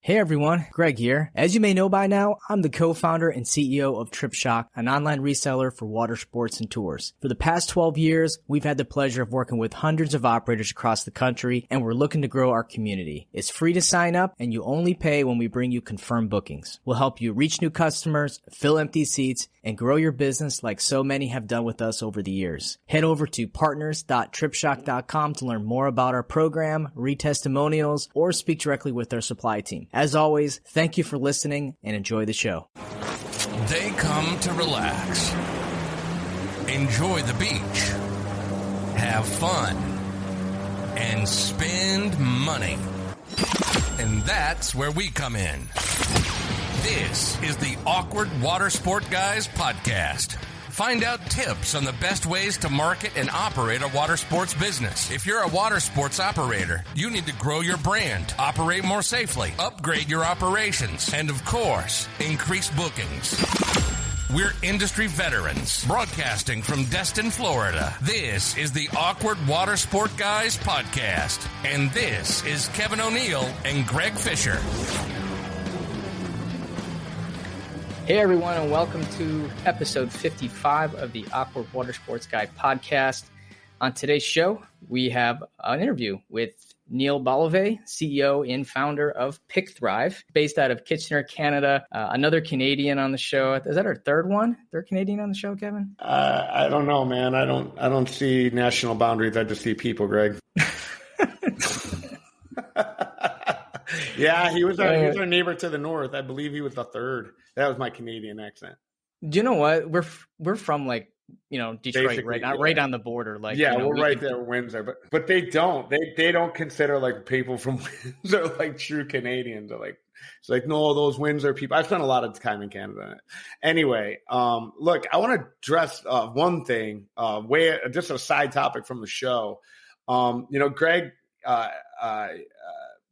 Hey everyone, Greg here. As you may know by now, I'm the co-founder and CEO of TripShock, an online reseller for water sports and tours. For the past 12 years, we've had the pleasure of working with hundreds of operators across the country, and we're looking to grow our community. It's free to sign up, and you only pay when we bring you confirmed bookings. We'll help you reach new customers, fill empty seats, and grow your business like so many have done with us over the years. Head over to partners.tripshock.com to learn more about our program, read testimonials, or speak directly with our supply team. As always, thank you for listening and enjoy the show. They come to relax, enjoy the beach, have fun, and spend money. And that's where we come in. This is the Awkward Watersport Guys podcast. Find out tips on the best ways to market and operate a water sports business. If you're a water sports operator, you need to grow your brand, operate more safely, upgrade your operations, and of course, increase bookings. We're industry veterans, broadcasting from Destin, Florida. This is the Awkward Watersport Guys podcast. And this is Kevin O'Neill and Greg Fisher. Hey everyone, and welcome to episode 55 of the Awkward Watersports Guy podcast. On today's show, we have an interview with Neal Belovay, CEO and founder of PicThrive, based out of Kitchener, Canada. Another Canadian on the show. Is that our third one? Third Canadian on the show, Kevin? I don't know, man. I don't see national boundaries. I just see people, Greg. Yeah, he was our neighbor to the north. I believe he was the third. That was my Canadian accent. Do you know what? We're from Detroit, basically, right? Not right on the border. We're right there in Windsor. But they don't. They don't consider like people from Windsor like true Canadians. It's like, no, those Windsor people. I've spent a lot of time in Canada. Anyway, look, I want to address one thing, just a side topic from the show. Greg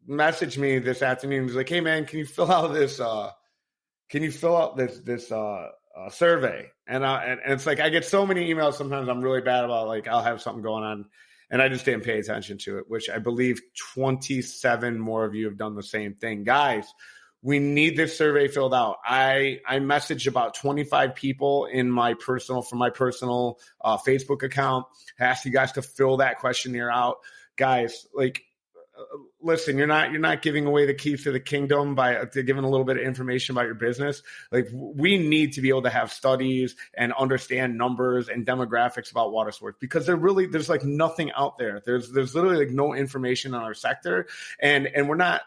messaged me this afternoon. He was like, "Hey man, can you fill out this survey?" And it's like I get so many emails sometimes. I'm really bad about I'll have something going on, and I just didn't pay attention to it. Which I believe 27 more of you have done the same thing, guys. We need this survey filled out. I messaged about 25 people from my personal Facebook account. I asked you guys to fill that questionnaire out, guys. Listen, you're not giving away the keys to the kingdom by giving a little bit of information about your business. We need to be able to have studies and understand numbers and demographics about water sports because there's nothing out there. There's literally no information on our sector, and we're not.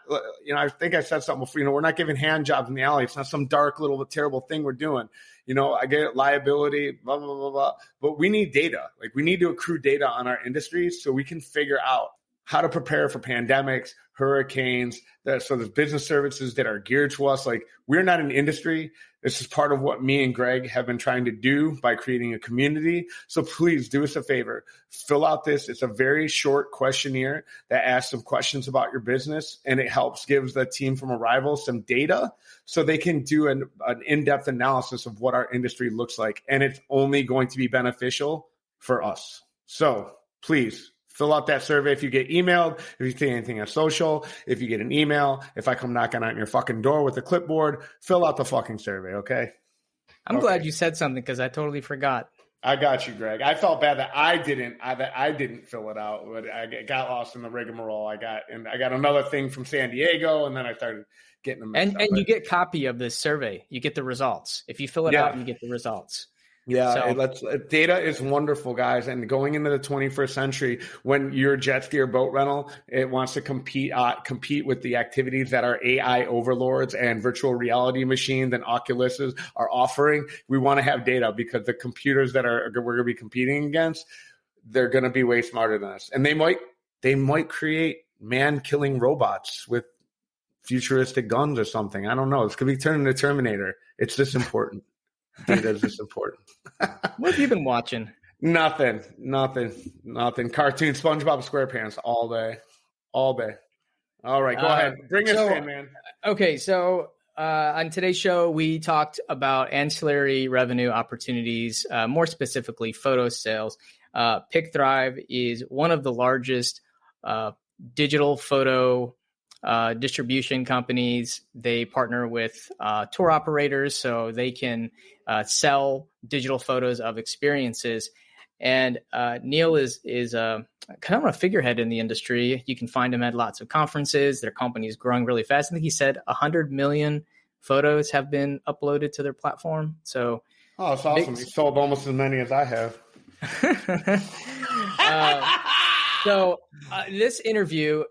I think I said something before. We're not giving hand jobs in the alley. It's not some dark little terrible thing we're doing. I get liability, blah blah blah blah. But we need data. We need to accrue data on our industries so we can figure out how to prepare for pandemics, hurricanes. So there's business services that are geared to us. We're not an industry. This is part of what me and Greg have been trying to do by creating a community. So please do us a favor. Fill out this. It's a very short questionnaire that asks some questions about your business, and it gives the team from Arrival some data so they can do an in-depth analysis of what our industry looks like. And it's only going to be beneficial for us. So please, fill out that survey. If you get emailed, if you see anything on social, if you get an email, if I come knocking on your fucking door with a clipboard, fill out the fucking survey, okay? I'm glad you said something because I totally forgot. I got you, Greg. I felt bad that I didn't fill it out, but I got lost in the rigmarole. I got another thing from San Diego, and then I started getting them. And you get a copy of this survey. You get the results. If you fill it out, you get the results. Yeah, data is wonderful, guys. And going into the 21st century, when your jet ski or boat rental, it wants to compete with the activities that our AI overlords and virtual reality machines and Oculuses are offering. We want to have data because the computers that we're going to be competing against, they're going to be way smarter than us. And they might create man-killing robots with futuristic guns or something. I don't know. It's going to be turning into Terminator. It's this important. Data is just important. What have you been watching? Nothing. Cartoon SpongeBob SquarePants all day. All right, go ahead. Bring us in, man. Okay, so on today's show, we talked about ancillary revenue opportunities, more specifically photo sales. PicThrive is one of the largest digital photo distribution companies. They partner with tour operators so they can sell digital photos of experiences. And Neal is kind of a figurehead in the industry. You can find him at lots of conferences. Their company is growing really fast. I think he said 100 million photos have been uploaded to their platform. So, oh, it's awesome. He sold almost as many as I have. So this interview,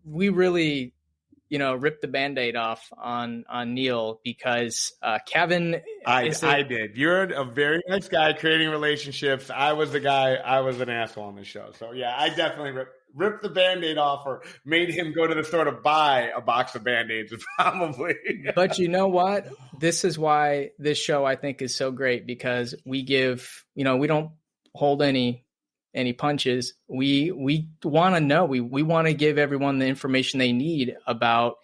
we really, ripped the Band-Aid off on Neal because Kevin. I did. You're a very nice guy creating relationships. I was the guy. I was an asshole on the show. So yeah, I definitely ripped the Band-Aid off, or made him go to the store to buy a box of Band-Aids, probably. But you know what? This is why this show I think is so great, because we give. We don't hold any punches. We want to know. We want to give everyone the information they need about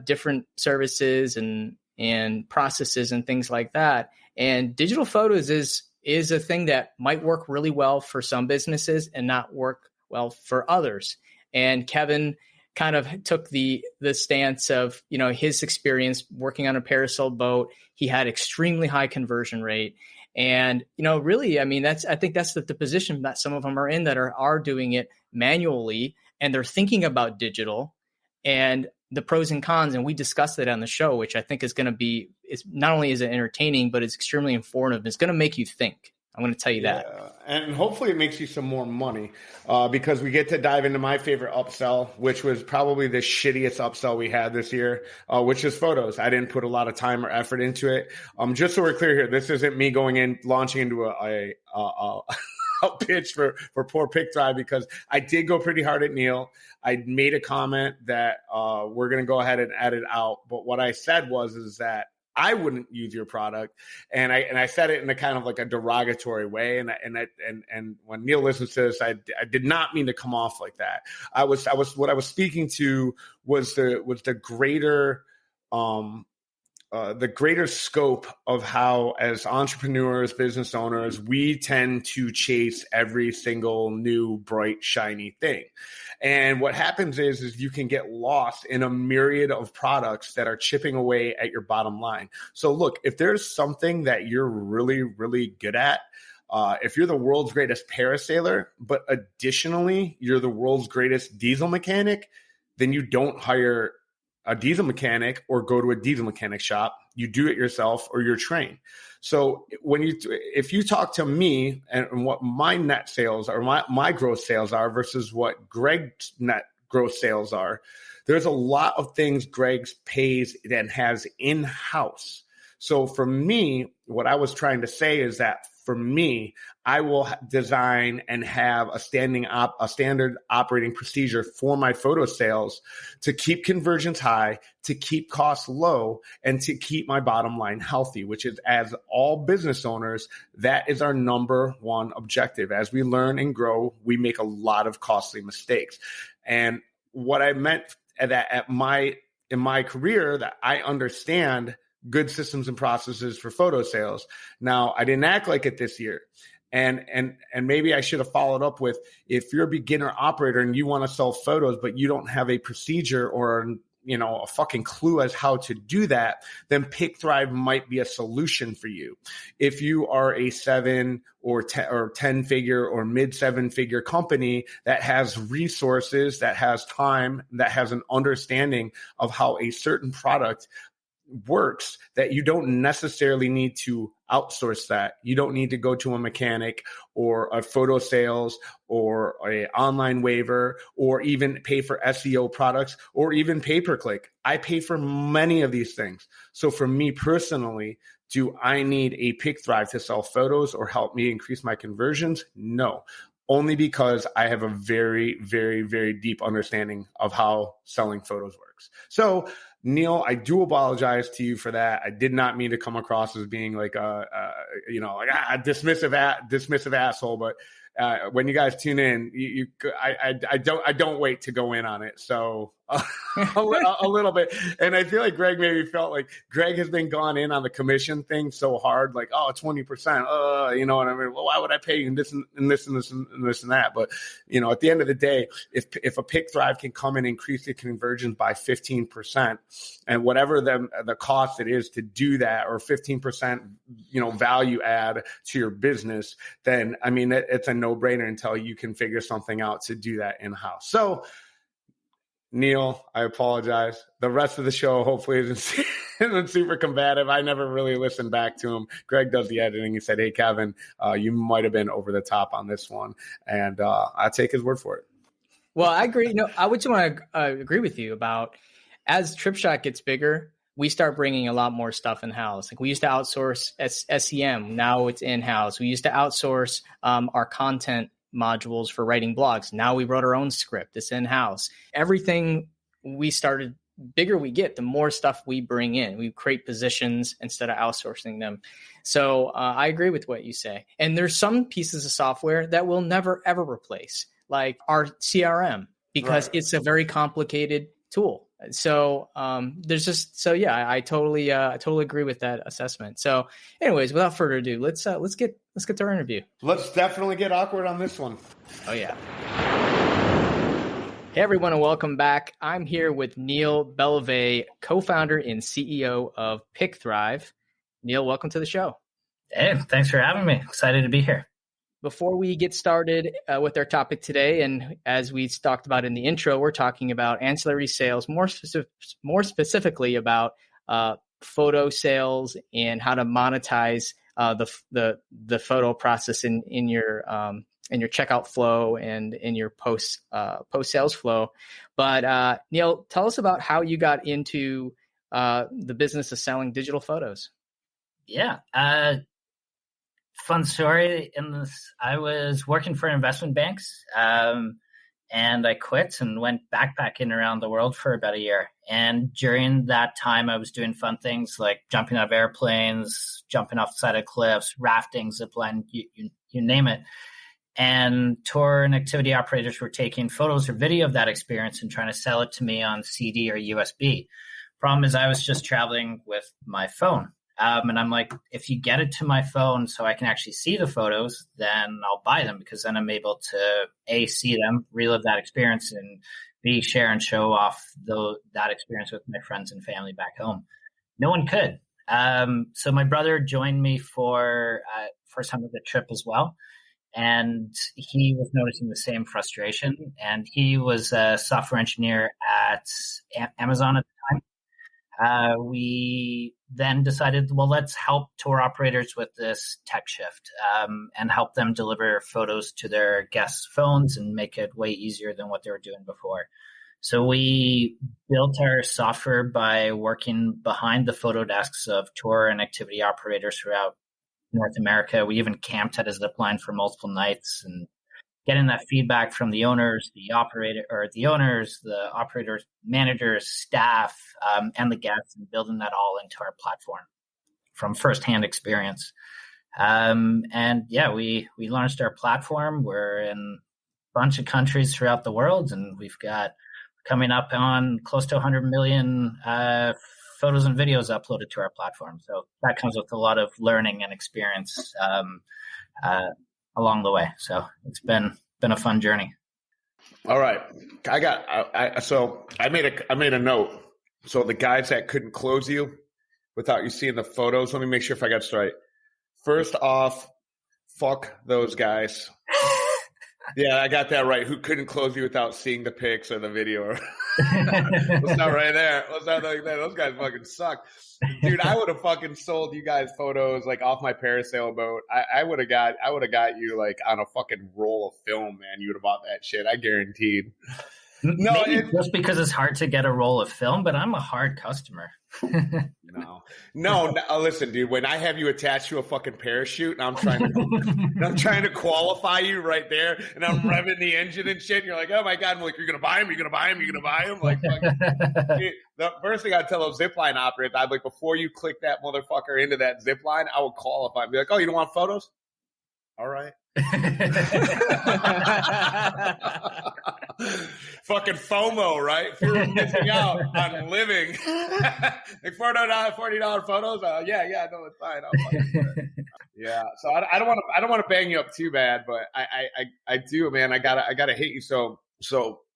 different services and processes and things like that. And digital photos is a thing that might work really well for some businesses and not work well for others. And Kevin kind of took the stance of, his experience working on a parasail boat. He had extremely high conversion rate. And, really, I think that's the position that some of them are in, that are doing it manually, and they're thinking about digital and the pros and cons. And we discussed it on the show, which I think is going to be, it's not only is it entertaining, but it's extremely informative. It's going to make you think. I'm going to tell you that. And hopefully it makes you some more money because we get to dive into my favorite upsell, which was probably the shittiest upsell we had this year, which is photos. I didn't put a lot of time or effort into it. Just so we're clear here, this isn't me launching into a pitch for poor PicThrive, because I did go pretty hard at Neal. I made a comment that we're going to go ahead and edit out. But what I said is that I wouldn't use your product, and I said it in a kind of like a derogatory way. And when Neal listens to this, I did not mean to come off like that. What I was speaking to was the greater scope of how, as entrepreneurs, business owners, we tend to chase every single new, bright, shiny thing. And what happens is you can get lost in a myriad of products that are chipping away at your bottom line. So look, if there's something that you're really, really good at, if you're the world's greatest parasailer, but additionally, you're the world's greatest diesel mechanic, then you don't hire a diesel mechanic or go to a diesel mechanic shop. You do it yourself, or you're trained. So if you talk to me and what my net sales or my gross sales are versus what Greg's net gross sales are, there's a lot of things Greg pays and has in-house. So for me, what I was trying to say is that for me, I will design and have a standard operating procedure for my photo sales to keep conversions high, to keep costs low, and to keep my bottom line healthy, which is, as all business owners, that is our number one objective. As we learn and grow, we make a lot of costly mistakes. And what I meant in my career, that I understand good systems and processes for photo sales. Now, I didn't act like it this year. And maybe I should have followed up with, if you're a beginner operator and you want to sell photos, but you don't have a procedure or a fucking clue as how to do that, then PicThrive might be a solution for you. If you are a 7 or 10 figure or mid 7-figure company that has resources, that has time, that has an understanding of how a certain product works, that you don't necessarily need to outsource that. You don't need to go to a mechanic or a photo sales or an online waiver, or even pay for SEO products, or even pay-per-click. I pay for many of these things. So for me personally, do I need a PicThrive to sell photos or help me increase my conversions? No. Only because I have a very, very, very deep understanding of how selling photos works. So, Neal, I do apologize to you for that. I did not mean to come across as being like a dismissive asshole. But when you guys tune in, I don't wait to go in on it. So a little bit. And I feel like Greg maybe felt like Greg has been gone in on the commission thing so hard, like, 20%, you know what I mean? Well, why would I pay you in this and this and this and this and that? But, at the end of the day, if a PicThrive can come and increase the conversions by 15% and whatever the cost it is to do that, or 15%, value add to your business, then, I mean, it's a no-brainer until you can figure something out to do that in-house. So, Neal, I apologize. The rest of the show hopefully isn't super combative. I never really listened back to him. Greg does the editing. He said, "Hey, Kevin, you might have been over the top on this one." And I take his word for it. Well, I agree. I would just want to agree with you about, as TripShot gets bigger, we start bringing a lot more stuff in-house. Like, we used to outsource SEM. Now it's in-house. We used to outsource our content modules for writing blogs. Now we wrote our own script. It's in-house. Everything we started, bigger we get, the more stuff we bring in. We create positions instead of outsourcing them. So I agree with what you say. And there's some pieces of software that we'll never, ever replace, like our CRM, because it's a very complicated tool. So there's just, I totally agree with that assessment. So anyways, without further ado, let's get to our interview. Let's definitely get awkward on this one. Oh yeah. Hey everyone, and welcome back. I'm here with Neal Belovay, co-founder and CEO of PicThrive. Neal, welcome to the show. Hey, thanks for having me. Excited to be here. Before we get started with our topic today, and as we talked about in the intro, we're talking about ancillary sales, more specifically about photo sales and how to monetize the photo process in your checkout flow and in your post sales flow. But Neal, tell us about how you got into the business of selling digital photos. Yeah. Fun story in this. I was working for investment banks, and I quit and went backpacking around the world for about a year. And during that time, I was doing fun things like jumping out of airplanes, jumping off the side of cliffs, rafting, zipline, you name it. And tour and activity operators were taking photos or video of that experience and trying to sell it to me on CD or USB. Problem is, I was just traveling with my phone. And I'm like, if you get it to my phone so I can actually see the photos, then I'll buy them, because then I'm able to A, see them, relive that experience, and B, share and show off that experience with my friends and family back home. No one could. So my brother joined me for first time of the trip as well. And he was noticing the same frustration. And he was a software engineer at Amazon at the time. We then decided, well, let's help tour operators with this tech shift and help them deliver photos to their guests' phones and make it way easier than what they were doing before. So we built our software by working behind the photo desks of tour and activity operators throughout North America. We even camped at a zipline for multiple nights and getting that feedback from the owners, the operators, managers, staff, and the guests, and building that all into our platform from firsthand experience. We launched our platform. We're in a bunch of countries throughout the world, and we've got coming up on close to 100 million photos and videos uploaded to our platform. So that comes with a lot of learning and experience along the way. So it's been a fun journey. All right. I made a note. So the guys that couldn't close you without you seeing the photos, let me make sure if I got this right. First off, fuck those guys. Yeah, I got that right. Who couldn't close you without seeing the pics or the video? What's not right there? What's not like that? Those guys fucking suck. Dude, I would have fucking sold you guys photos like off my parasail boat. I would have got you like on a fucking roll of film, man. You would have bought that shit. I guaranteed. No, just because it's hard to get a roll of film, but I'm a hard customer. No. Listen, dude. When I have you attached to a fucking parachute, and I'm trying to qualify you right there, and I'm revving the engine and shit. And you're like, oh my god! I'm like, you're gonna buy him? You're gonna buy him? You're gonna buy him? Like, dude, the first thing I tell those zipline operators, I'd like, before you click that motherfucker into that zipline, I would qualify and be like, oh, you don't want photos? All right. Fucking FOMO, right? Fear of missing out on living. Like $40 photos. Yeah, no, it's fine. Yeah. So I don't want to bang you up too bad, but I do, man. I gotta hit you. So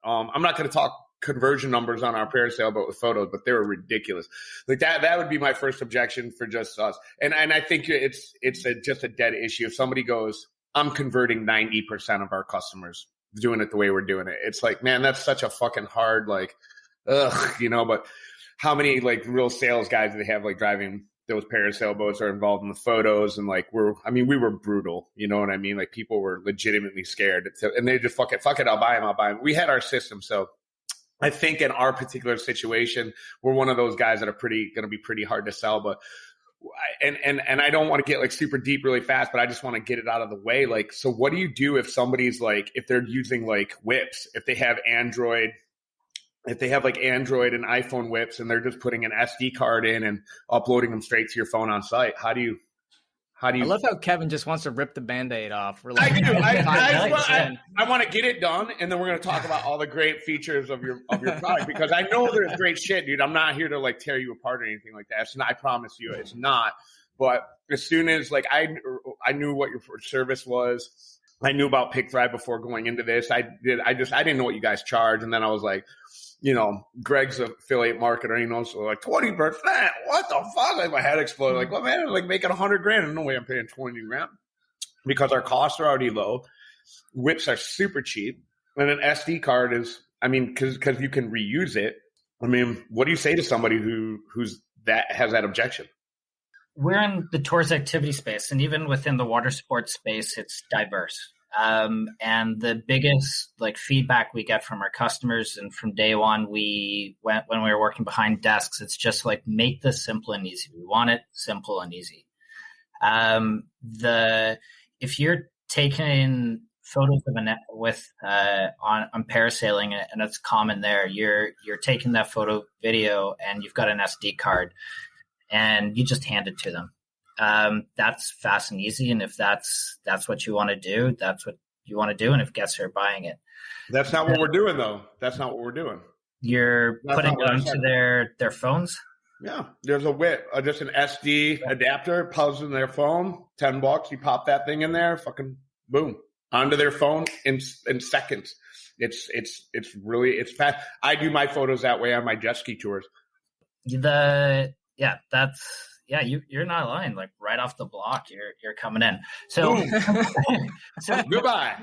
I'm not going to talk conversion numbers on our parasail boat with photos, but they were ridiculous. Like that would be my first objection for just us. And I think it's just a dead issue. If somebody goes, I'm converting 90% of our customers doing it the way we're doing it. It's like, man, that's such a fucking hard, like, but how many like real sales guys do they have like driving those parasail boats are involved in the photos? And like, we were brutal. You know what I mean? Like people were legitimately scared and they just fuck it. I'll buy them. We had our system. So I think in our particular situation, we're one of those guys that are going to be pretty hard to sell, but and I don't want to get like super deep really fast, but I just want to get it out of the way. Like, so what do you do if somebody's like, if they're using like whips, if they have Android and iPhone whips and they're just putting an SD card in and uploading them straight to your phone on site? How do you I love how Kevin just wants to rip the Band-Aid off. We're like, I do. I want to get it done, and then we're going to talk about all the great features of your product, because I know there's great shit, dude. I'm not here to like tear you apart or anything like that. I promise you, it's not. But as soon as like I knew what your service was, I knew about PicThrive before going into this. I didn't know what you guys charge, and then I was like, Greg's an affiliate marketer, so like 20%. What the fuck? Like my head exploded. Like, well, man, I'm like making $100,000. No way I'm paying $20,000 because our costs are already low. Whips are super cheap, and an SD card is, because you can reuse it. What do you say to somebody who's has that objection? We're in the tours activity space, and even within the water sports space, it's diverse. And the biggest feedback we get from our customers, and from day one, when we were working behind desks, it's just like, make this simple and easy. We want it simple and easy. If you're taking photos of on parasailing, and it's common there, you're taking that photo video and you've got an SD card and you just hand it to them. That's fast and easy. And if that's what you want to do, that's what you want to do. And if guests are buying it, that's not what we're doing though. That's not what we're doing. You're putting it onto their phones. Yeah. There's a whip, just an SD adapter, plugs in their phone, $10. You pop that thing in there, fucking boom, onto their phone in seconds. It's fast. I do my photos that way on my jet ski tours. You're not lying. Like right off the block, you're coming in. So goodbye.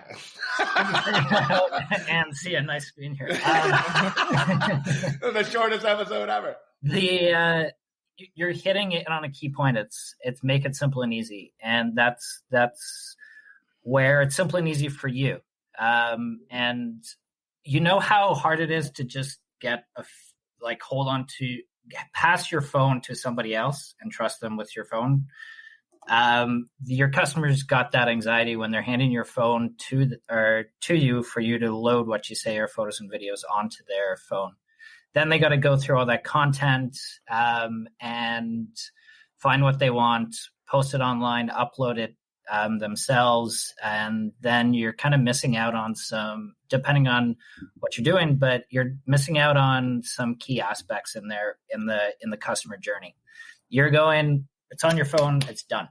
And see, a nice being here. The shortest episode ever. You're hitting it on a key point. It's make it simple and easy, and that's where it's simple and easy for you. And you know how hard it is to just get hold on to. Pass your phone to somebody else and trust them with your phone. Your customers got that anxiety when they're handing your phone to you for you to load what you say are photos and videos onto their phone. Then they got to go through all that content and find what they want, post it online, upload it themselves, and then you're kind of missing out on some, depending on what you're doing, but you're missing out on some key aspects in there in the customer journey. You're going, it's on your phone, it's done.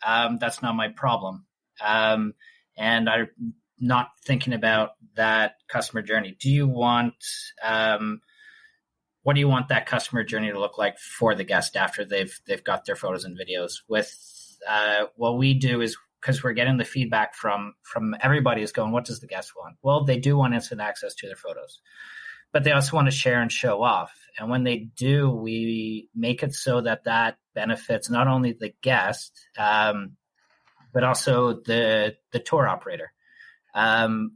That's not my problem. And I'm not thinking about that customer journey. Do you want what do you want that customer journey to look like for the guest after they've got their photos and videos? With what we do is, because we're getting the feedback from everybody is going, what does the guest want? Well, they do want instant access to their photos, but they also want to share and show off. And when they do, we make it so that benefits not only the guest, but also the tour operator.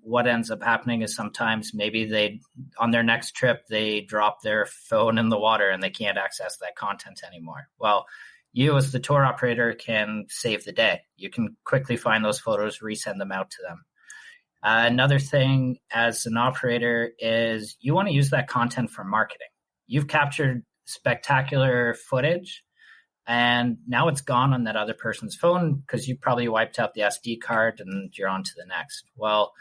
What ends up happening is sometimes maybe on their next trip, they drop their phone in the water and they can't access that content anymore. Well, you as the tour operator can save the day. You can quickly find those photos, resend them out to them. Another thing as an operator is you want to use that content for marketing. You've captured spectacular footage, and now it's gone on that other person's phone because you probably wiped out the SD card and you're on to the next. Well,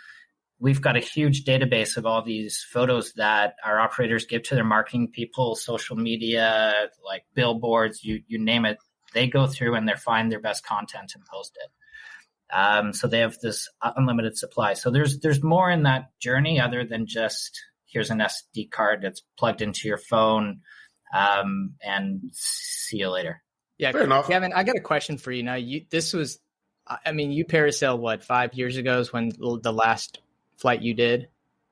we've got a huge database of all these photos that our operators give to their marketing people, social media, like billboards, you name it. They go through and they find their best content and post it. So they have this unlimited supply. So there's more in that journey other than just here's an SD card that's plugged into your phone, and see you later. Yeah, Kevin, I got a question for you. Now, you parasailed what, 5 years ago is when the last flight you did?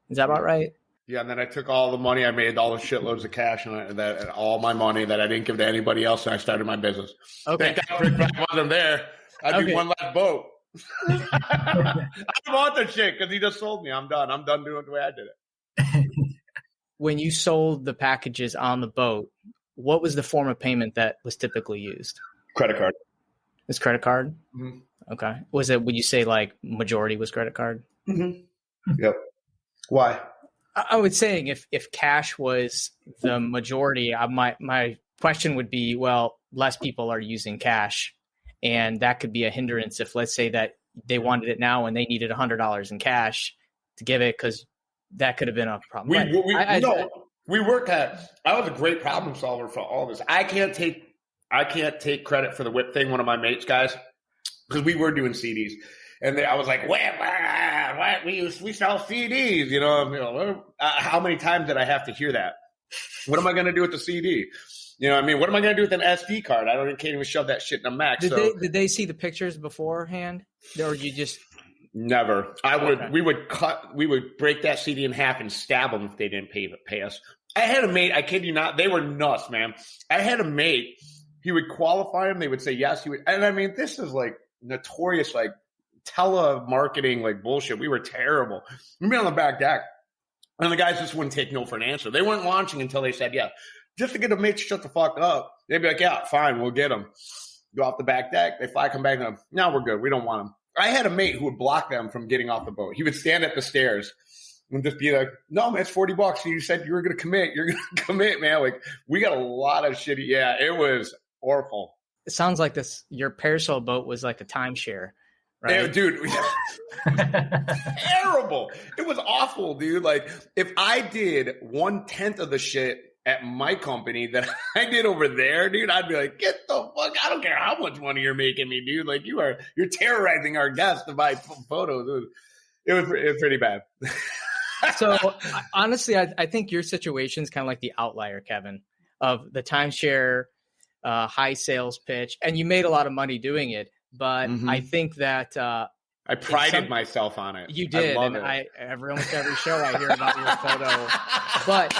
Is that about right? Yeah, and then I took all the money I made, all the shitloads of cash, and all my money that I didn't give to anybody else, and I started my business. Okay. Thank God PicThrive wasn't there. I'd be one last boat. I don't want the shit because he just sold me. I'm done. I'm done doing it the way I did it. When you sold the packages on the boat, what was the form of payment that was typically used? Credit card. It's credit card? Mm-hmm. Okay. Was it, would you say like majority was credit card? Mm-hmm. Yep. Why? I would say if cash was the majority, my question would be, well, less people are using cash, and that could be a hindrance if, let's say, that they wanted it now and they needed $100 in cash to give it, because that could have been a problem. We work at. I was a great problem solver for all this. I can't take credit for the whip thing. One of my mates, guys, because we were doing CDs, and I was like, "What? We sell CDs?" You know, how many times did I have to hear that? What am I going to do with the CD? You know what I mean? What am I going to do with an SD card? Can't even shove that shit in a Mac. Did they see the pictures beforehand, or you just? Never. We would break that CD in half and stab them if they didn't pay us. I had a mate, I kid you not, they were nuts, man. I had a mate, he would qualify them, they would say yes, he would, and I mean, this is like notorious, like telemarketing, like bullshit. We were terrible. We'd be on the back deck, and the guys just wouldn't take no for an answer. They weren't launching until they said yeah. Just to get a mate to shut the fuck up, they'd be like, yeah, fine, we'll get them. Go off the back deck, they fly, come back, and no, we're good, we don't want them. I had a mate who would block them from getting off the boat. He would stand at the stairs and just be like, no, man, it's $40. You said you were going to commit. You're going to commit, man. Like, we got a lot of shitty. Yeah, it was awful. It sounds like your parasail boat was like a timeshare, right? Yeah, dude. Terrible. It was awful, dude. Like, if I did 1/10 of the shit at my company that I did over there, dude, I'd be like, get the fuck, I don't care how much money you're making me, dude. Like, you're terrorizing our guests to buy photos. It was pretty bad. So honestly, I think your situation is kind of like the outlier, Kevin, of the timeshare, high sales pitch, and you made a lot of money doing it. But I think that I prided myself on it. You did, almost every show I hear about your photo. But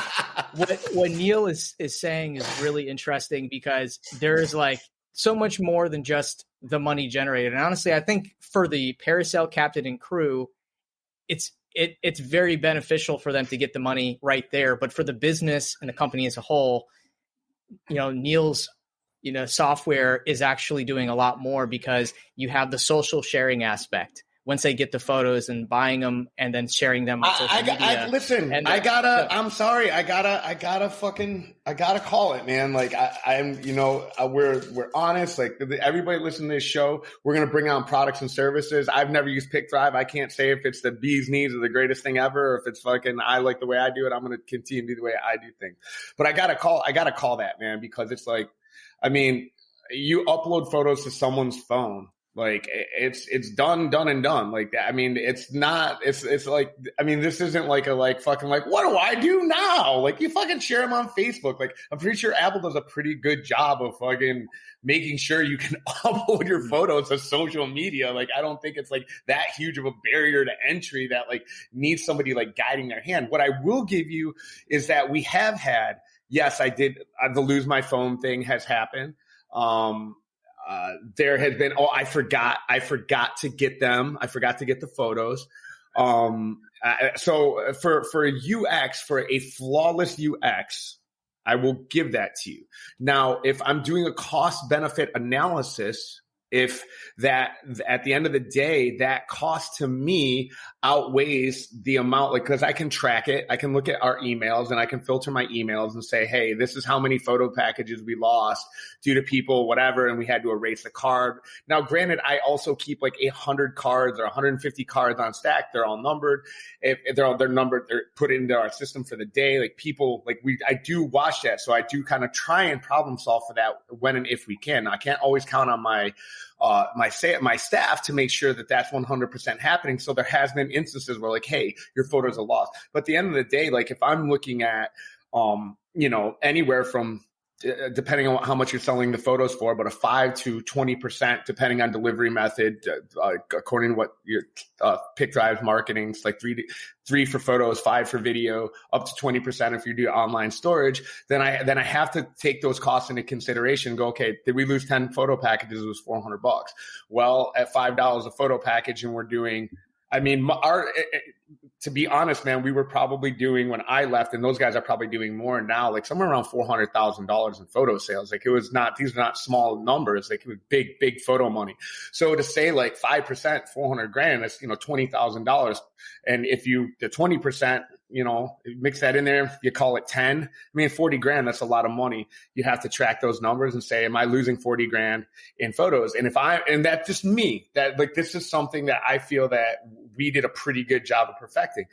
what Neal is saying is really interesting, because there is like so much more than just the money generated. And honestly, I think for the parasail captain and crew, it's very beneficial for them to get the money right there. But for the business and the company as a whole, Neal's software is actually doing a lot more, because you have the social sharing aspect. Once they get the photos and buying them and then sharing them on social media. Listen, I gotta call it, man. Like we're honest. Like, everybody listening to this show, we're going to bring on products and services. I've never used PicThrive. I can't say if it's the bee's knees or the greatest thing ever, or if it's fucking, I like the way I do it. I'm going to continue to do the way I do things. But I gotta call that, man, because it's like, I mean, you upload photos to someone's phone. Like, it's done and done. Like, I mean, it's like, I mean, this isn't like fucking what do I do now? Like, you fucking share them on Facebook. Like, I'm pretty sure Apple does a pretty good job of fucking making sure you can upload your photos to social media. Like, I don't think it's like that huge of a barrier to entry that like needs somebody like guiding their hand. What I will give you is that we have had, yes, I did. The lose my phone thing has happened. There has been, I forgot to get them. I forgot to get the photos. So for UX, for a flawless UX, I will give that to you. Now, if I'm doing a cost benefit analysis, if that at the end of the day, that cost to me outweighs the amount, like, because I can track it. I can look at our emails and I can filter my emails and say, hey, this is how many photo packages we lost due to people, whatever, and we had to erase the card. Now, granted, I also keep like 100 cards or 150 cards on stack. They're all numbered. If they're numbered, they're put into our system for the day. Like people, like I do watch that. So I do kind of try and problem solve for that when and if we can. Now, I can't always count on my staff to make sure that that's 100% happening. So there has been instances where like, hey, your photos are lost. But at the end of the day, like if I'm looking at, anywhere from, depending on how much you're selling the photos for, but a 5 to 20%, depending on delivery method, according to what your PicThrive marketing, it's like three for photos, 5 for video, up to 20% if you do online storage. Then I have to take those costs into consideration. Go, okay, did we lose 10 photo packages? It was $400. Well, at $5 a photo package, and we're doing, I mean, to be honest, man, we were probably doing, when I left, and those guys are probably doing more now, like somewhere around $400,000 in photo sales. Like these are not small numbers. Like it was big photo money. So to say like 5%, $400,000, that's, $20,000. And if the 20%, mix that in there, you call it 10. I mean, $40,000, that's a lot of money. You have to track those numbers and say, am I losing $40,000 in photos? And and that's just me, that like, this is something that I feel that we did a pretty good job of perfecting.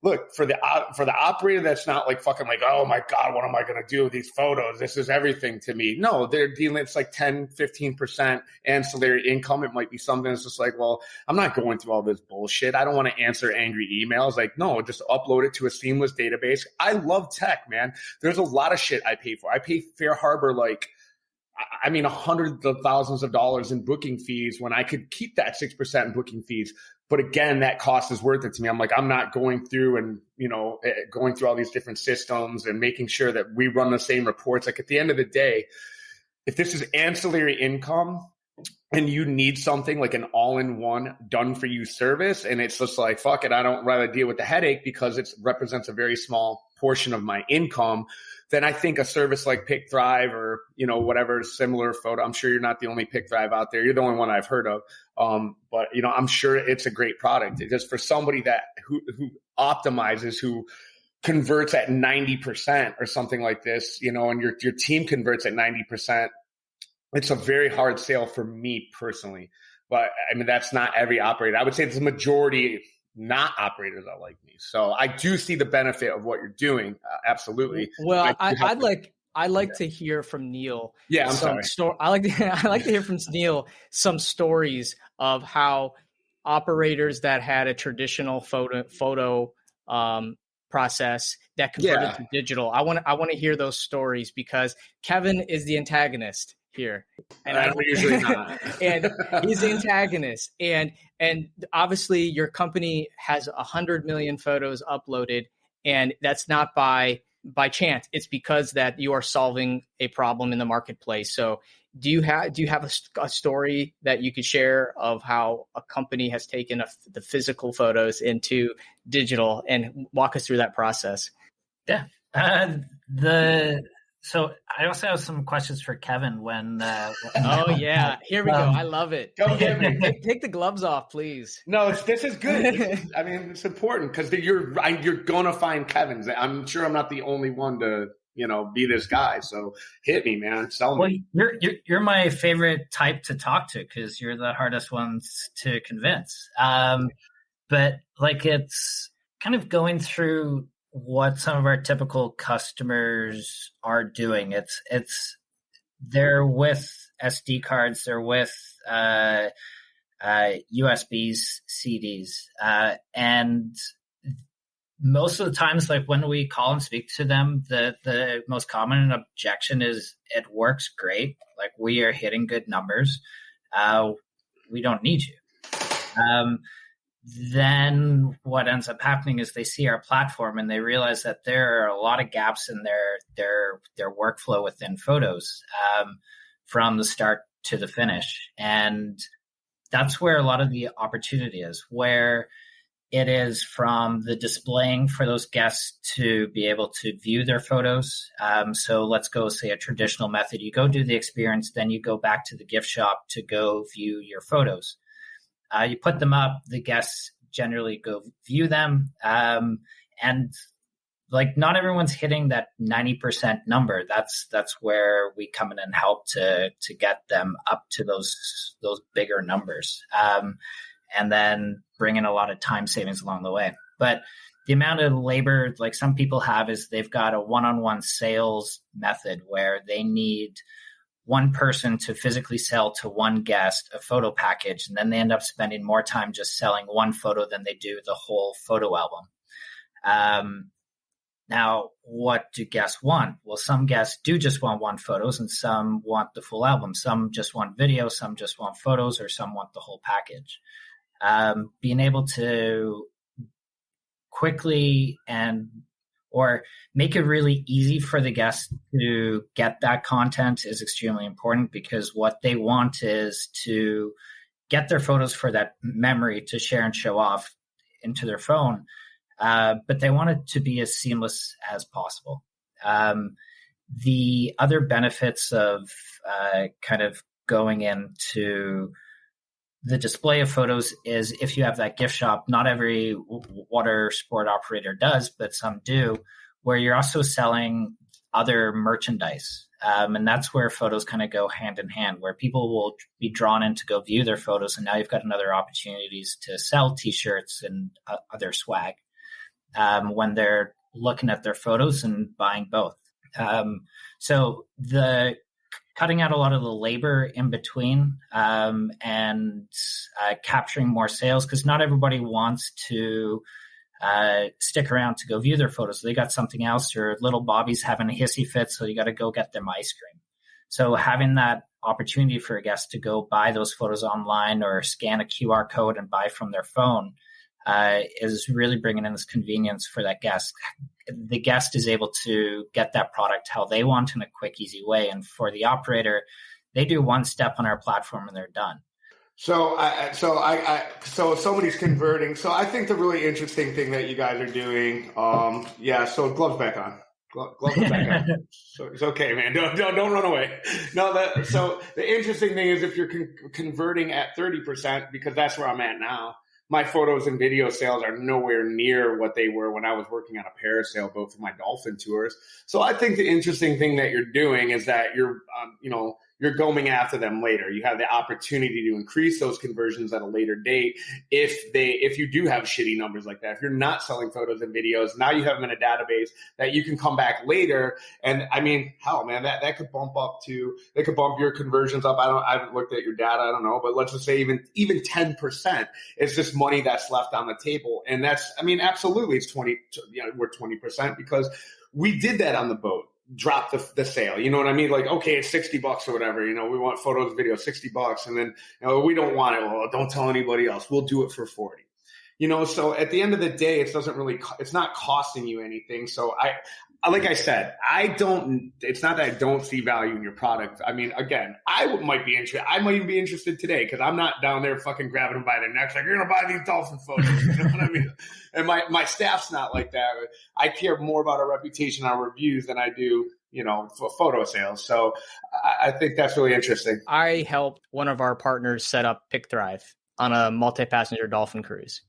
Look, for the operator that's not like fucking like, oh my God, what am I going to do with these photos? This is everything to me. No, they're dealing, it's like 10, 15% ancillary income. It might be something that's just like, well, I'm not going through all this bullshit. I don't want to answer angry emails. Like, no, just upload it to a seamless database. I love tech, man. There's a lot of shit I pay for. I pay Fair Harbor hundreds of thousands of dollars in booking fees when I could keep that 6% in booking fees. But again, that cost is worth it to me. I'm like, I'm not going through and, going through all these different systems and making sure that we run the same reports. Like at the end of the day, if this is ancillary income and you need something like an all-in-one done for you service, and it's just like, fuck it, I don't rather deal with the headache because it represents a very small portion of my income, then I think a service like PicThrive or, whatever similar photo, I'm sure you're not the only PicThrive out there. You're the only one I've heard of. But I'm sure it's a great product. It's just for somebody who optimizes, who converts at 90% or something like this, and your team converts at 90%. It's a very hard sale for me personally. But I mean, that's not every operator. I would say it's the majority not operators are like me. So I do see the benefit of what you're doing. Absolutely. Well, I'd like to hear from Neal. Yeah, I'm sorry. I like to hear from Neal some stories of how operators that had a traditional photo process that converted to digital. I want to hear those stories because Kevin is the antagonist here, and I'm usually not. And he's the antagonist, and obviously your company has 100 million photos uploaded, and that's not by chance. It's because that you are solving a problem in the marketplace. So do you have a story that you could share of how a company has taken the physical photos into digital, and walk us through that process? Yeah. So I also have some questions for Kevin oh yeah, here we go. I love it. Go get me. Take the gloves off, please. No, this is good. It's important because you're going to find Kevin's. I'm sure I'm not the only one to, be this guy. So hit me, man. Sell me. Well, you're my favorite type to talk to because you're the hardest ones to convince. But like it's kind of going through what some of our typical customers are doing. They're with SD cards, they're with USBs, CDs, and most of the times, like when we call and speak to them, the most common objection is it works great. Like we are hitting good numbers. We don't need you. Then what ends up happening is they see our platform and they realize that there are a lot of gaps in their workflow within photos from the start to the finish. And that's where a lot of the opportunity is, where It is from the displaying for those guests to be able to view their photos. So let's go say a traditional method. You go do the experience, then you go back to the gift shop to go view your photos. You put them up, the guests generally go view them. And like not everyone's hitting that 90% number. That's where we come in and help to get them up to those bigger numbers. And then bring in a lot of time savings along the way. But the amount of labor, like some people have, is they've got a one-on-one sales method where they need one person to physically sell to one guest a photo package. And then they end up spending more time just selling one photo than they do the whole photo album. Now, what do guests want? Well, some guests do just want one photos and some want the full album. Some just want video, some just want photos, or some want the whole package. Being able to quickly or make it really easy for the guests to get that content is extremely important, because what they want is to get their photos for that memory to share and show off into their phone. But they want it to be as seamless as possible. The other benefits of kind of going into the display of photos is if you have that gift shop, not every water sport operator does, but some do, where you're also selling other merchandise. And that's where photos kind of go hand in hand, where people will be drawn in to go view their photos. And now you've got another opportunities to sell t-shirts and other swag when they're looking at their photos and buying both. So the cutting out a lot of the labor in between and capturing more sales, because not everybody wants to stick around to go view their photos. They got something else, or little Bobby's having a hissy fit, so you got to go get them ice cream. So having that opportunity for a guest to go buy those photos online or scan a QR code and buy from their phone is really bringing in this convenience for that guest. The guest is able to get that product how they want in a quick, easy way. And for the operator, they do one step on our platform and they're done. So somebody's converting. So I think the really interesting thing that you guys are doing, so gloves back on. Gloves back on. So it's okay, man. Don't run away. No, so the interesting thing is if you're converting at 30%, because that's where I'm at now. My photos and video sales are nowhere near what they were when I was working on a parasail boat for my dolphin tours. So I think the interesting thing that you're doing is that you're going after them later. You have the opportunity to increase those conversions at a later date. If you do have shitty numbers like that, if you're not selling photos and videos, now you have them in a database that you can come back later. And I mean, hell, man, that could bump your conversions up. I haven't looked at your data. I don't know, but let's just say even 10% is just money that's left on the table. And that's, I mean, absolutely it's 20, we're 20% because we did that on the boat. Drop the sale. You know what I mean? Like, okay, it's $60 or whatever. We want photos, video, $60. And then, we don't want it. Well, don't tell anybody else. We'll do it for 40. So at the end of the day, it's not costing you anything. So like I said, it's not that I don't see value in your product. I mean, again, I might even be interested today because I'm not down there fucking grabbing them by their necks. Like, you're going to buy these dolphin photos. You know what I mean? And my staff's not like that. I care more about our reputation, our reviews than I do, for photo sales. So I think that's really interesting. I helped one of our partners set up PicThrive on a multi-passenger dolphin cruise.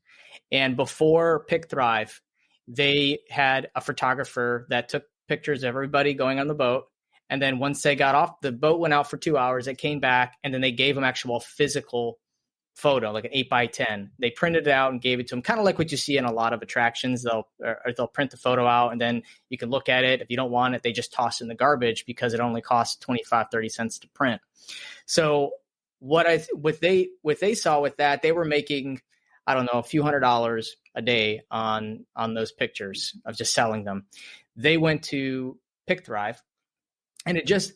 And before PicThrive, they had a photographer that took pictures of everybody going on the boat. And then once they got off, the boat went out for 2 hours. It came back, and then they gave them actual physical photo, like an 8x10. They printed it out and gave it to them, kind of like what you see in a lot of attractions. They'll print the photo out, and then you can look at it. If you don't want it, they just toss it in the garbage because it only costs 25, 30 cents to print. So what they saw with that, they were making, I don't know, a few $100s a day on those pictures of just selling them. They went to PicThrive, and it just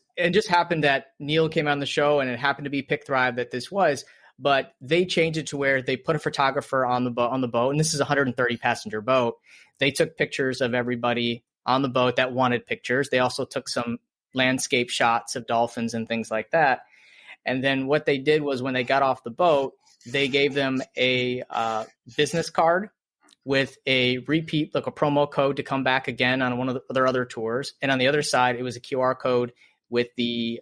happened that Neal came on the show, and it happened to be PicThrive that this was, but they changed it to where they put a photographer on the boat, and this is a 130 passenger boat. They took pictures of everybody on the boat that wanted pictures. They also took some landscape shots of dolphins and things like that. And then what they did was when they got off the boat, they gave them a business card with a repeat, like a promo code to come back again on one of their other tours. And on the other side, it was a QR code with the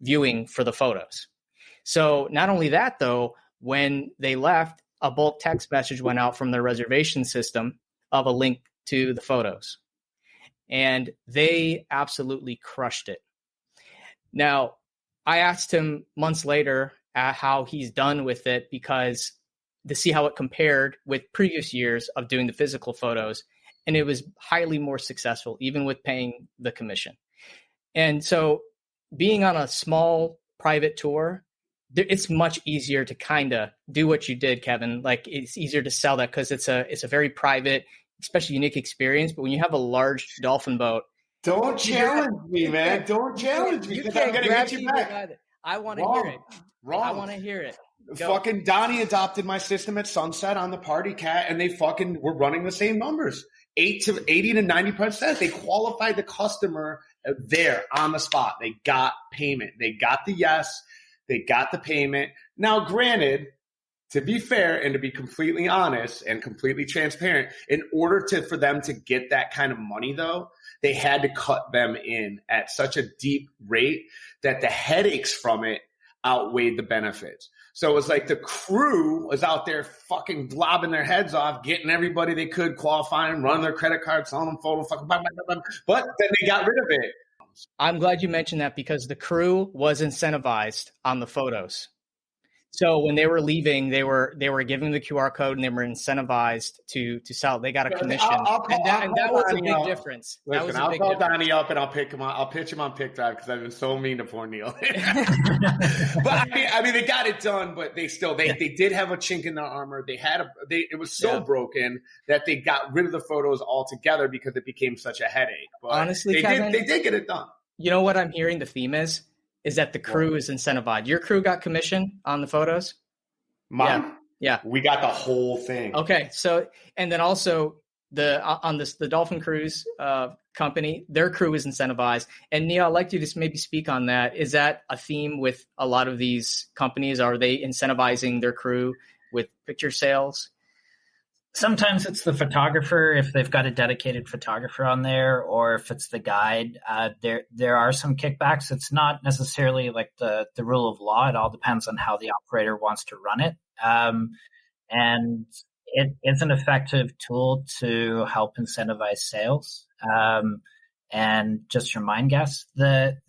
viewing for the photos. So not only that, though, when they left, a bulk text message went out from their reservation system of a link to the photos. And they absolutely crushed it. Now, I asked him months later how he's done with it, because to see how it compared with previous years of doing the physical photos. And it was highly more successful, even with paying the commission. And so being on a small private tour, it's much easier to kind of do what you did, Kevin. Like, it's easier to sell that because it's a very private, especially unique experience. But when you have a large dolphin boat, don't challenge me, man. Don't challenge me, because I'm going to get you back. I want to hear it. Wrong. I want to hear it. Go. Fucking Donnie adopted my system at Sunset on the Party Cat, and they fucking were running the same numbers. 80 to 90%. They qualified the customer there on the spot. They got payment. They got the yes. They got the payment. Now, granted, to be fair and to be completely honest and completely transparent, in order for them to get that kind of money, though, they had to cut them in at such a deep rate that the headaches from it outweighed the benefits. So it was like the crew was out there fucking blobbing their heads off, getting everybody they could, qualifying, running their credit card, selling them photo, fucking blah, blah, blah, blah. But then they got rid of it. I'm glad you mentioned that, because the crew was incentivized on the photos. So when they were leaving, they were giving the QR code, and they were incentivized to sell. They got a commission, and that was a big difference. Listen, I'll call Donnie up and I'll pick him up. I'll pitch him on PicThrive, because I've been so mean to poor Neal. But I mean, they got it done, but they did have a chink in their armor. It was so broken that they got rid of the photos altogether because it became such a headache. But honestly, Kevin, they did get it done. You know what I'm hearing? The theme is that the crew is incentivized. Your crew got commission on the photos? Mine? Yeah. We got the whole thing. Okay. So, and then also the Dolphin Cruise company, their crew is incentivized. And Neal, I'd like you to just maybe speak on that. Is that a theme with a lot of these companies? Are they incentivizing their crew with picture sales? Sometimes it's the photographer, if they've got a dedicated photographer on there, or if it's the guide. There are some kickbacks. It's not necessarily like the rule of law. It all depends on how the operator wants to run it. And it's an effective tool to help incentivize sales. And just remind guests that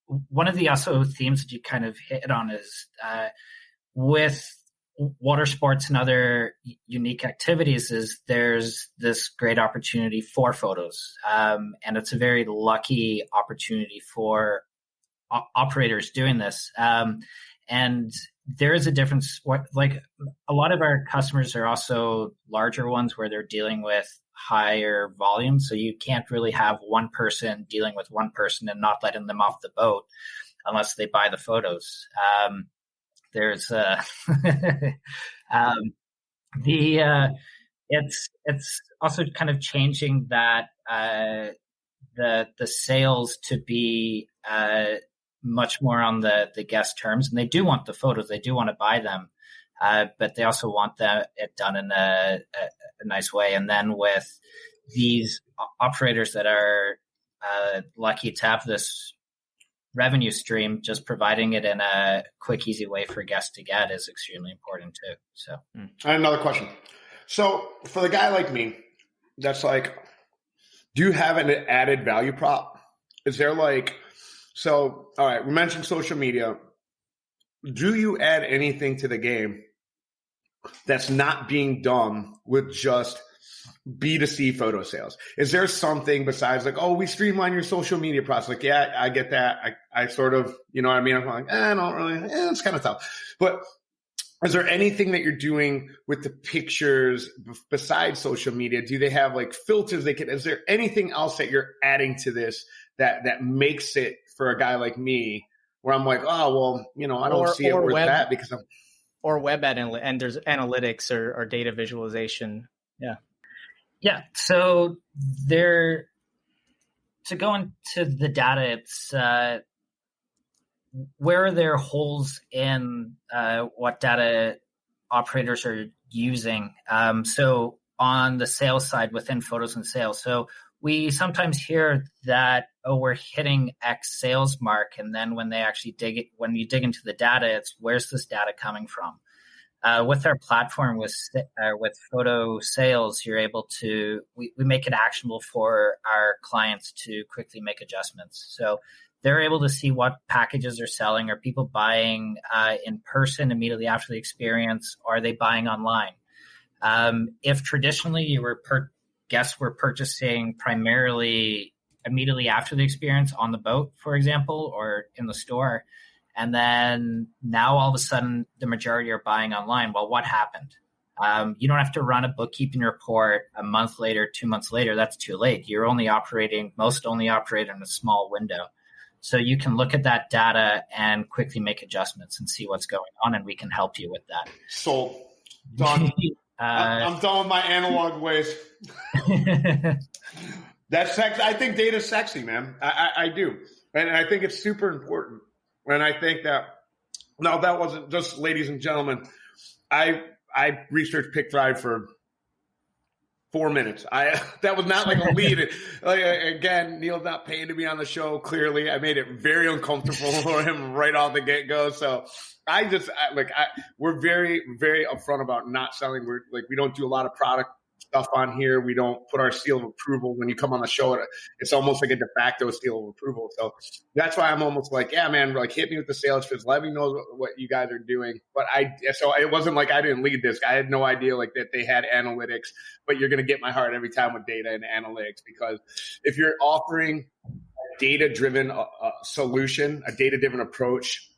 one of the also themes that you kind of hit on is with water sports and other unique activities is there's this great opportunity for photos. And it's a very lucky opportunity for operators doing this. And there is a difference. Like a lot of our customers are also larger ones where they're dealing with higher volume. So you can't really have one person dealing with one person and not letting them off the boat unless they buy the photos. There's it's also kind of changing that the sales to be much more on the guest terms, and they do want the photos, they do want to buy them, but they also want it done in a nice way. And then with these operators that are lucky to have this revenue stream, just providing it in a quick, easy way for guests to get is extremely important too. So I have another question. So for the guy like me, that's like, do you have an added value prop? Is there like, so, all right, we mentioned social media. Do you add anything to the game that's not being done with just B2C photo sales? Is there something besides like, oh, we streamline your social media process? Like, yeah, I get that. I sort of, you know what I mean? I'm like, I don't really, it's kind of tough. But is there anything that you're doing with the pictures besides social media? Do they have like filters is there anything else that you're adding to this that makes it for a guy like me where I'm like, oh, well, you know, I don't see it worth that because I'm. Or web and there's analytics or data visualization. Yeah. Yeah. So to go into the data, it's where are there holes in what data operators are using. So on the sales side within photos and sales. So we sometimes hear that, oh, we're hitting X sales mark. And then when when you dig into the data, it's where's this data coming from? With our platform, with photo sales, you're able to, we make it actionable for our clients to quickly make adjustments. So they're able to see what packages are selling. Are people buying in person immediately after the experience? Or are they buying online? If traditionally guests were purchasing primarily immediately after the experience on the boat, for example, or in the store, and then now all of a sudden the majority are buying online. Well, what happened? You don't have to run a bookkeeping report a month later, 2 months later. That's too late. Most only operate in a small window. So you can look at that data and quickly make adjustments and see what's going on, and we can help you with that. Sold. Done. I'm done with my analog ways. That's sexy. I think data's sexy, man. I do. And I think it's super important. And I think that, no, that wasn't just, ladies and gentlemen, I researched PicThrive for 4 minutes. That was not like a lead. Again, Neal's not paying to be on the show. Clearly, I made it very uncomfortable for him right off the get go. So we're very, very upfront about not selling. We don't do a lot of product stuff on here. We don't put our seal of approval when you come on the show. It's almost like a de facto seal of approval. So that's why I'm almost like, yeah, man, like hit me with the sales pitch. Let me know what you guys are doing. But so it wasn't like I didn't lead this. I had no idea like that they had analytics, but you're going to get my heart every time with data and analytics, because if you're offering a data-driven solution, a data-driven approach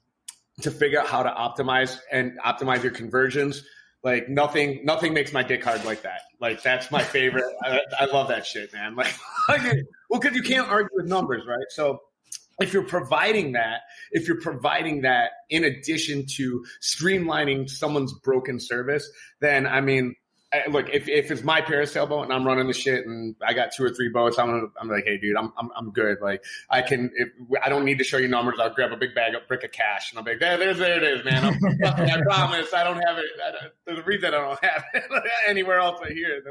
to figure out how to optimize your conversions, like nothing makes my dick hard like that. Like that's my favorite. I love that shit, man. Like, well, because you can't argue with numbers, right? So if you're providing that in addition to streamlining someone's broken service, then I mean, look, if it's my parasail boat and I'm running the shit and I got 2 or 3 boats, I'm like, hey, dude, I'm good. Like I don't need to show you numbers. I'll grab a big brick of cash and I'll be like, there it is, man. I promise I don't have it. There's a reason I don't have it anywhere else but here.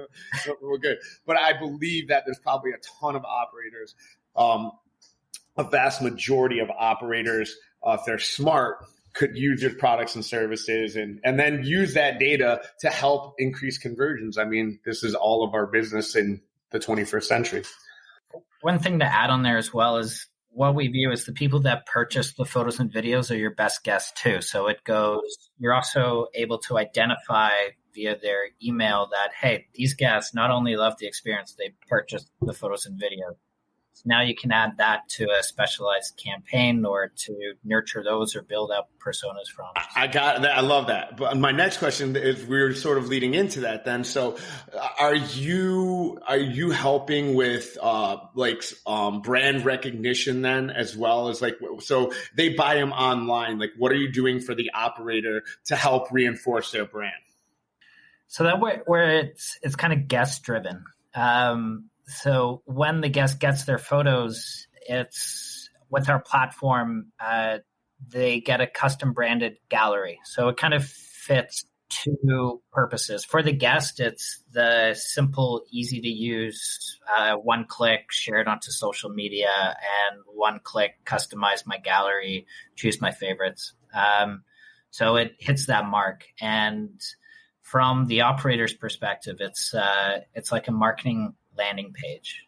We're good. But I believe that there's probably a ton of operators, a vast majority of operators, if they're smart, could use your products and services and then use that data to help increase conversions. I mean, this is all of our business in the 21st century. One thing to add on there as well is what we view as the people that purchase the photos and videos are your best guests too. So you're also able to identify via their email that, hey, these guests not only love the experience, they purchased the photos and videos. So now you can add that to a specialized campaign or to nurture those or build up personas from. I got that. I love that. But my next question is, we're sort of leading into that then. So are you helping with brand recognition then, as well as so they buy them online? Like what are you doing for the operator to help reinforce their brand? So that where it's kind of guest driven. So when the guest gets their photos, it's with our platform, they get a custom branded gallery. So it kind of fits 2 purposes. For the guest, it's the simple, easy to use, 1 click, share it onto social media, and 1 click, customize my gallery, choose my favorites. So it hits that mark. And from the operator's perspective, it's like a marketing landing page.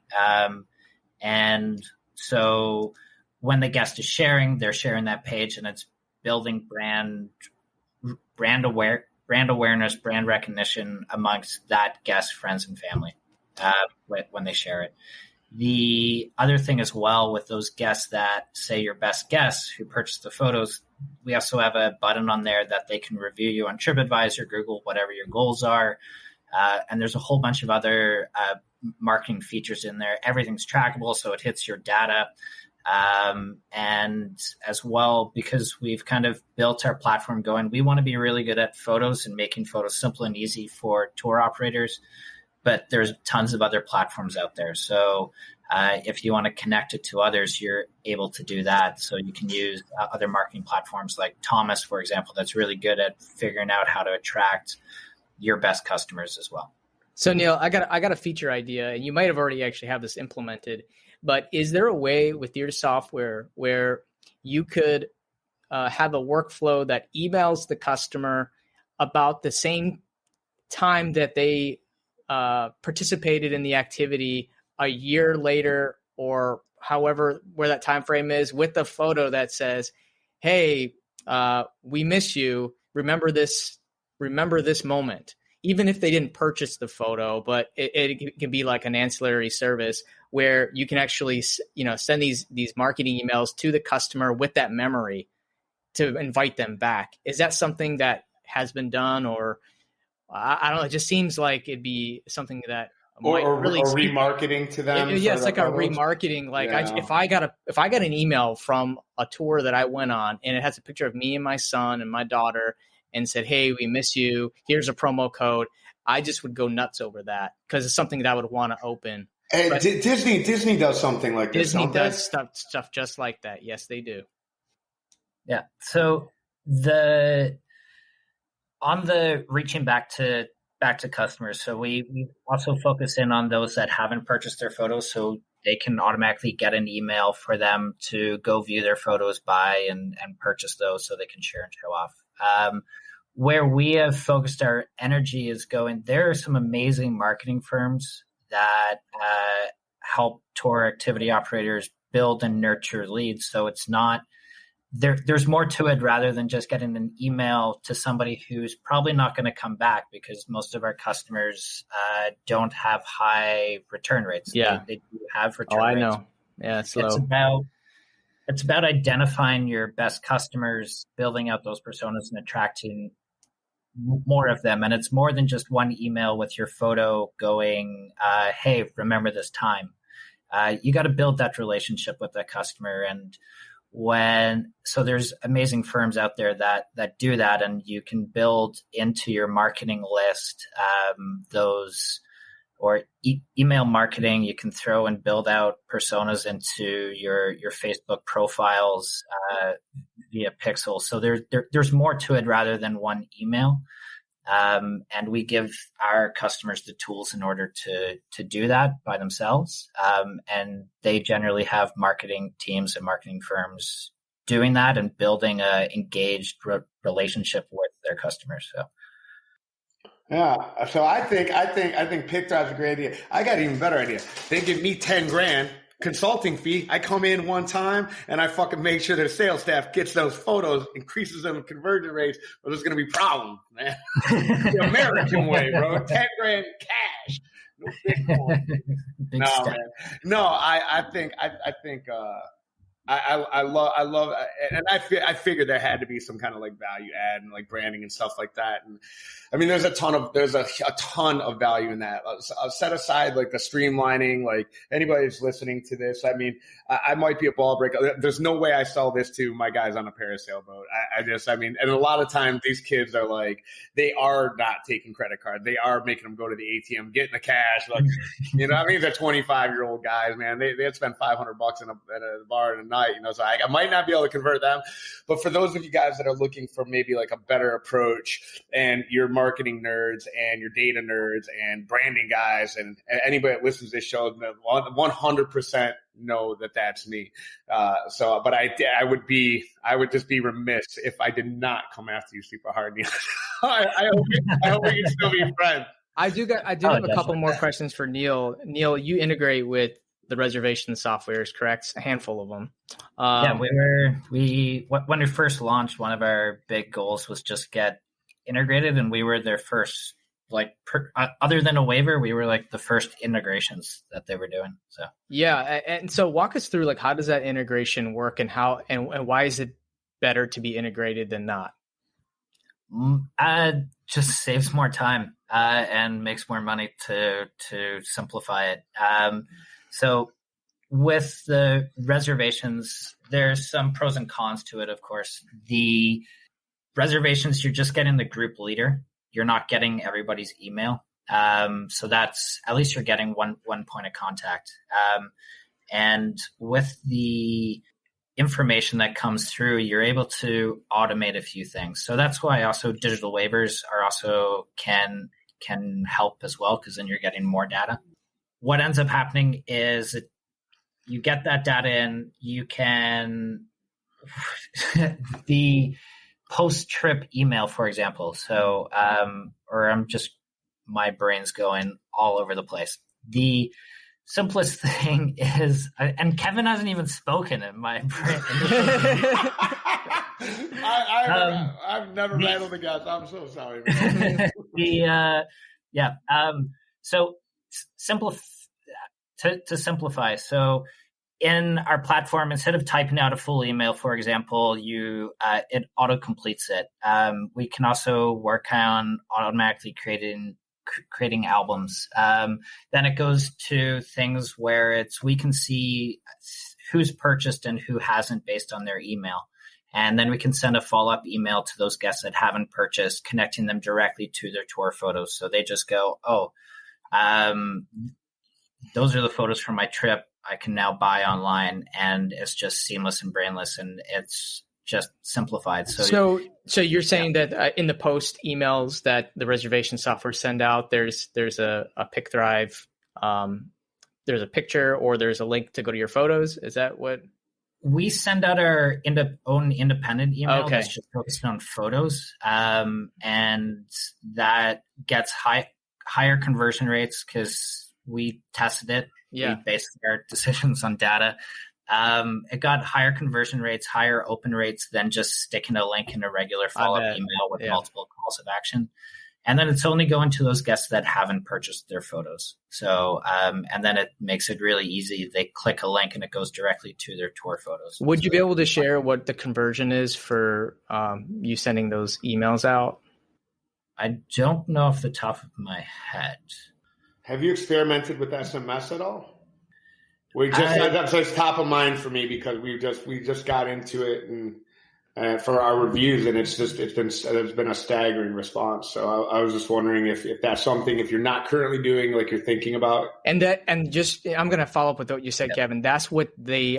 And so when the guest is sharing, they're sharing that page, and it's building brand awareness, brand recognition amongst that guest, friends, and family when they share it. The other thing as well with those guests that say your best guests who purchase the photos, we also have a button on there that they can review you on TripAdvisor, Google, whatever your goals are. And there's a whole bunch of other marketing features in there. Everything's trackable, so it hits your data. And as well, because we've kind of built our platform going, we want to be really good at photos and making photos simple and easy for tour operators. But there's tons of other platforms out there. So If you want to connect it to others, you're able to do that. So you can use other marketing platforms like Thomas, for example, that's really good at figuring out how to attract your best customers as well. So Neal, I got a feature idea, and you might have already actually have this implemented, but is there a way with your software where you could have a workflow that emails the customer about the same time that they participated in the activity a year later, or however, where that time frame is, with a photo that says, hey, we miss you. Remember this moment. Even if they didn't purchase the photo, but it can be like an ancillary service where you can actually, send these marketing emails to the customer with that memory to invite them back. Is that something that has been done, or I don't know? It just seems like it'd be something that or remarketing to them. It's like a remarketing. Like if I got an email from a tour that I went on, and it has a picture of me and my son and my daughter, and said, hey, we miss you, here's a promo code, I just would go nuts over that because it's something that I would want to open. Hey, Disney does something like this. Disney does stuff just like that. Yes, they do. Yeah. So on the reaching back to customers, so we also focus in on those that haven't purchased their photos, so they can automatically get an email for them to go view their photos, buy and purchase those so they can share and show off. Where we have focused our energy is there are some amazing marketing firms that help tour activity operators build and nurture leads. So it's not there's more to it rather than just getting an email to somebody who's probably not going to come back, because most of our customers don't have high return rates. Yeah, they do have return rates. I know. Yeah, it's low. It's about identifying your best customers, building out those personas, and attracting more of them. And it's more than just one email with your photo going, hey, remember this time. You got to build that relationship with that customer. And so there's amazing firms out there that do that, and you can build into your marketing list those, or email marketing. You can throw and build out personas into your Facebook profiles via Pixel. So there's more to it rather than one email. And we give our customers the tools in order to do that by themselves. And they generally have marketing teams and marketing firms doing that and building a engaged relationship with their customers. So. Yeah. So I think PicThrive's a great idea. I got an even better idea. They give me $10,000 consulting fee. I come in one time and I fucking make sure their sales staff gets those photos, increases them conversion rates, or there's going to be problems, man. The American way, bro. $10,000 cash. No Bitcoin. Man. No, I think I love, and I figured there had to be some kind of like value add and like branding and stuff like that. And I mean, there's a ton of value in that. I'll set aside like the streamlining, like anybody who's listening to this. I mean, I might be a ball breaker. There's no way I sell this to my guys on a parasail boat. And a lot of times these kids are like, they are not taking credit card. They are making them go to the ATM, getting the cash. Like, they're 25-year-old guys, man. They'd spend $500 at a bar in a night, so I might not be able to convert them. But for those of you guys that are looking for maybe like a better approach, and you're marketing nerds and your data nerds and branding guys, and anybody that listens to this show, 100% know that that's me. But I would just be remiss if I did not come after you super hard, Neal. I hope we can still be friends. I do have a couple more questions for Neal. Neal, you integrate with the reservation softwares, correct? A handful of them. When we first launched, one of our big goals was just get integrated, and we were their first, other than a waiver, we were like the first integrations that they were doing. So and so walk us through how does that integration work, and how and why is it better to be integrated than not? Just saves more time and makes more money to simplify it. So with the reservations, there's some pros and cons to it, of course. The reservations, you're just getting the group leader. You're not getting everybody's email. So that's, at least you're getting one point of contact. And with the information that comes through, you're able to automate a few things. So that's why also digital waivers are also can help as well, because then you're getting more data. What ends up happening is you get that data in, you can the post-trip email, for example. So, my brain's going all over the place. The simplest thing is, and Kevin hasn't even spoken in my brain. I've never rattled the guys. I'm so sorry. So to simplify. So in our platform, instead of typing out a full email, for example, it auto completes it. We can also work on automatically creating albums. Then it goes to things where we can see who's purchased and who hasn't based on their email. And then we can send a follow-up email to those guests that haven't purchased, connecting them directly to their tour photos. So they just go, those are the photos from my trip. I can now buy online, and it's just seamless and brainless, and it's just simplified. So you're saying that in the post emails that the reservation software send out, there's a PicThrive, there's a picture, or there's a link to go to your photos. Is that what we send out? Our own independent email that's just focused on photos, and that gets higher conversion rates because we tested it. We based our decisions on data. It got higher conversion rates, higher open rates than just sticking a link in a regular follow-up email with multiple calls of action. And then it's only going to those guests that haven't purchased their photos. So, and then it makes it really easy. They click a link and it goes directly to their tour photos. Would you be able to share what the conversion is for you sending those emails out? I don't know off the top of my head. Have you experimented with SMS at all? That's just top of mind for me because we just got into it and for our reviews, and it's been a staggering response. So I was just wondering if that's something, if you're not currently doing, like you're thinking about. I'm going to follow up with what you said, Kevin. That's what the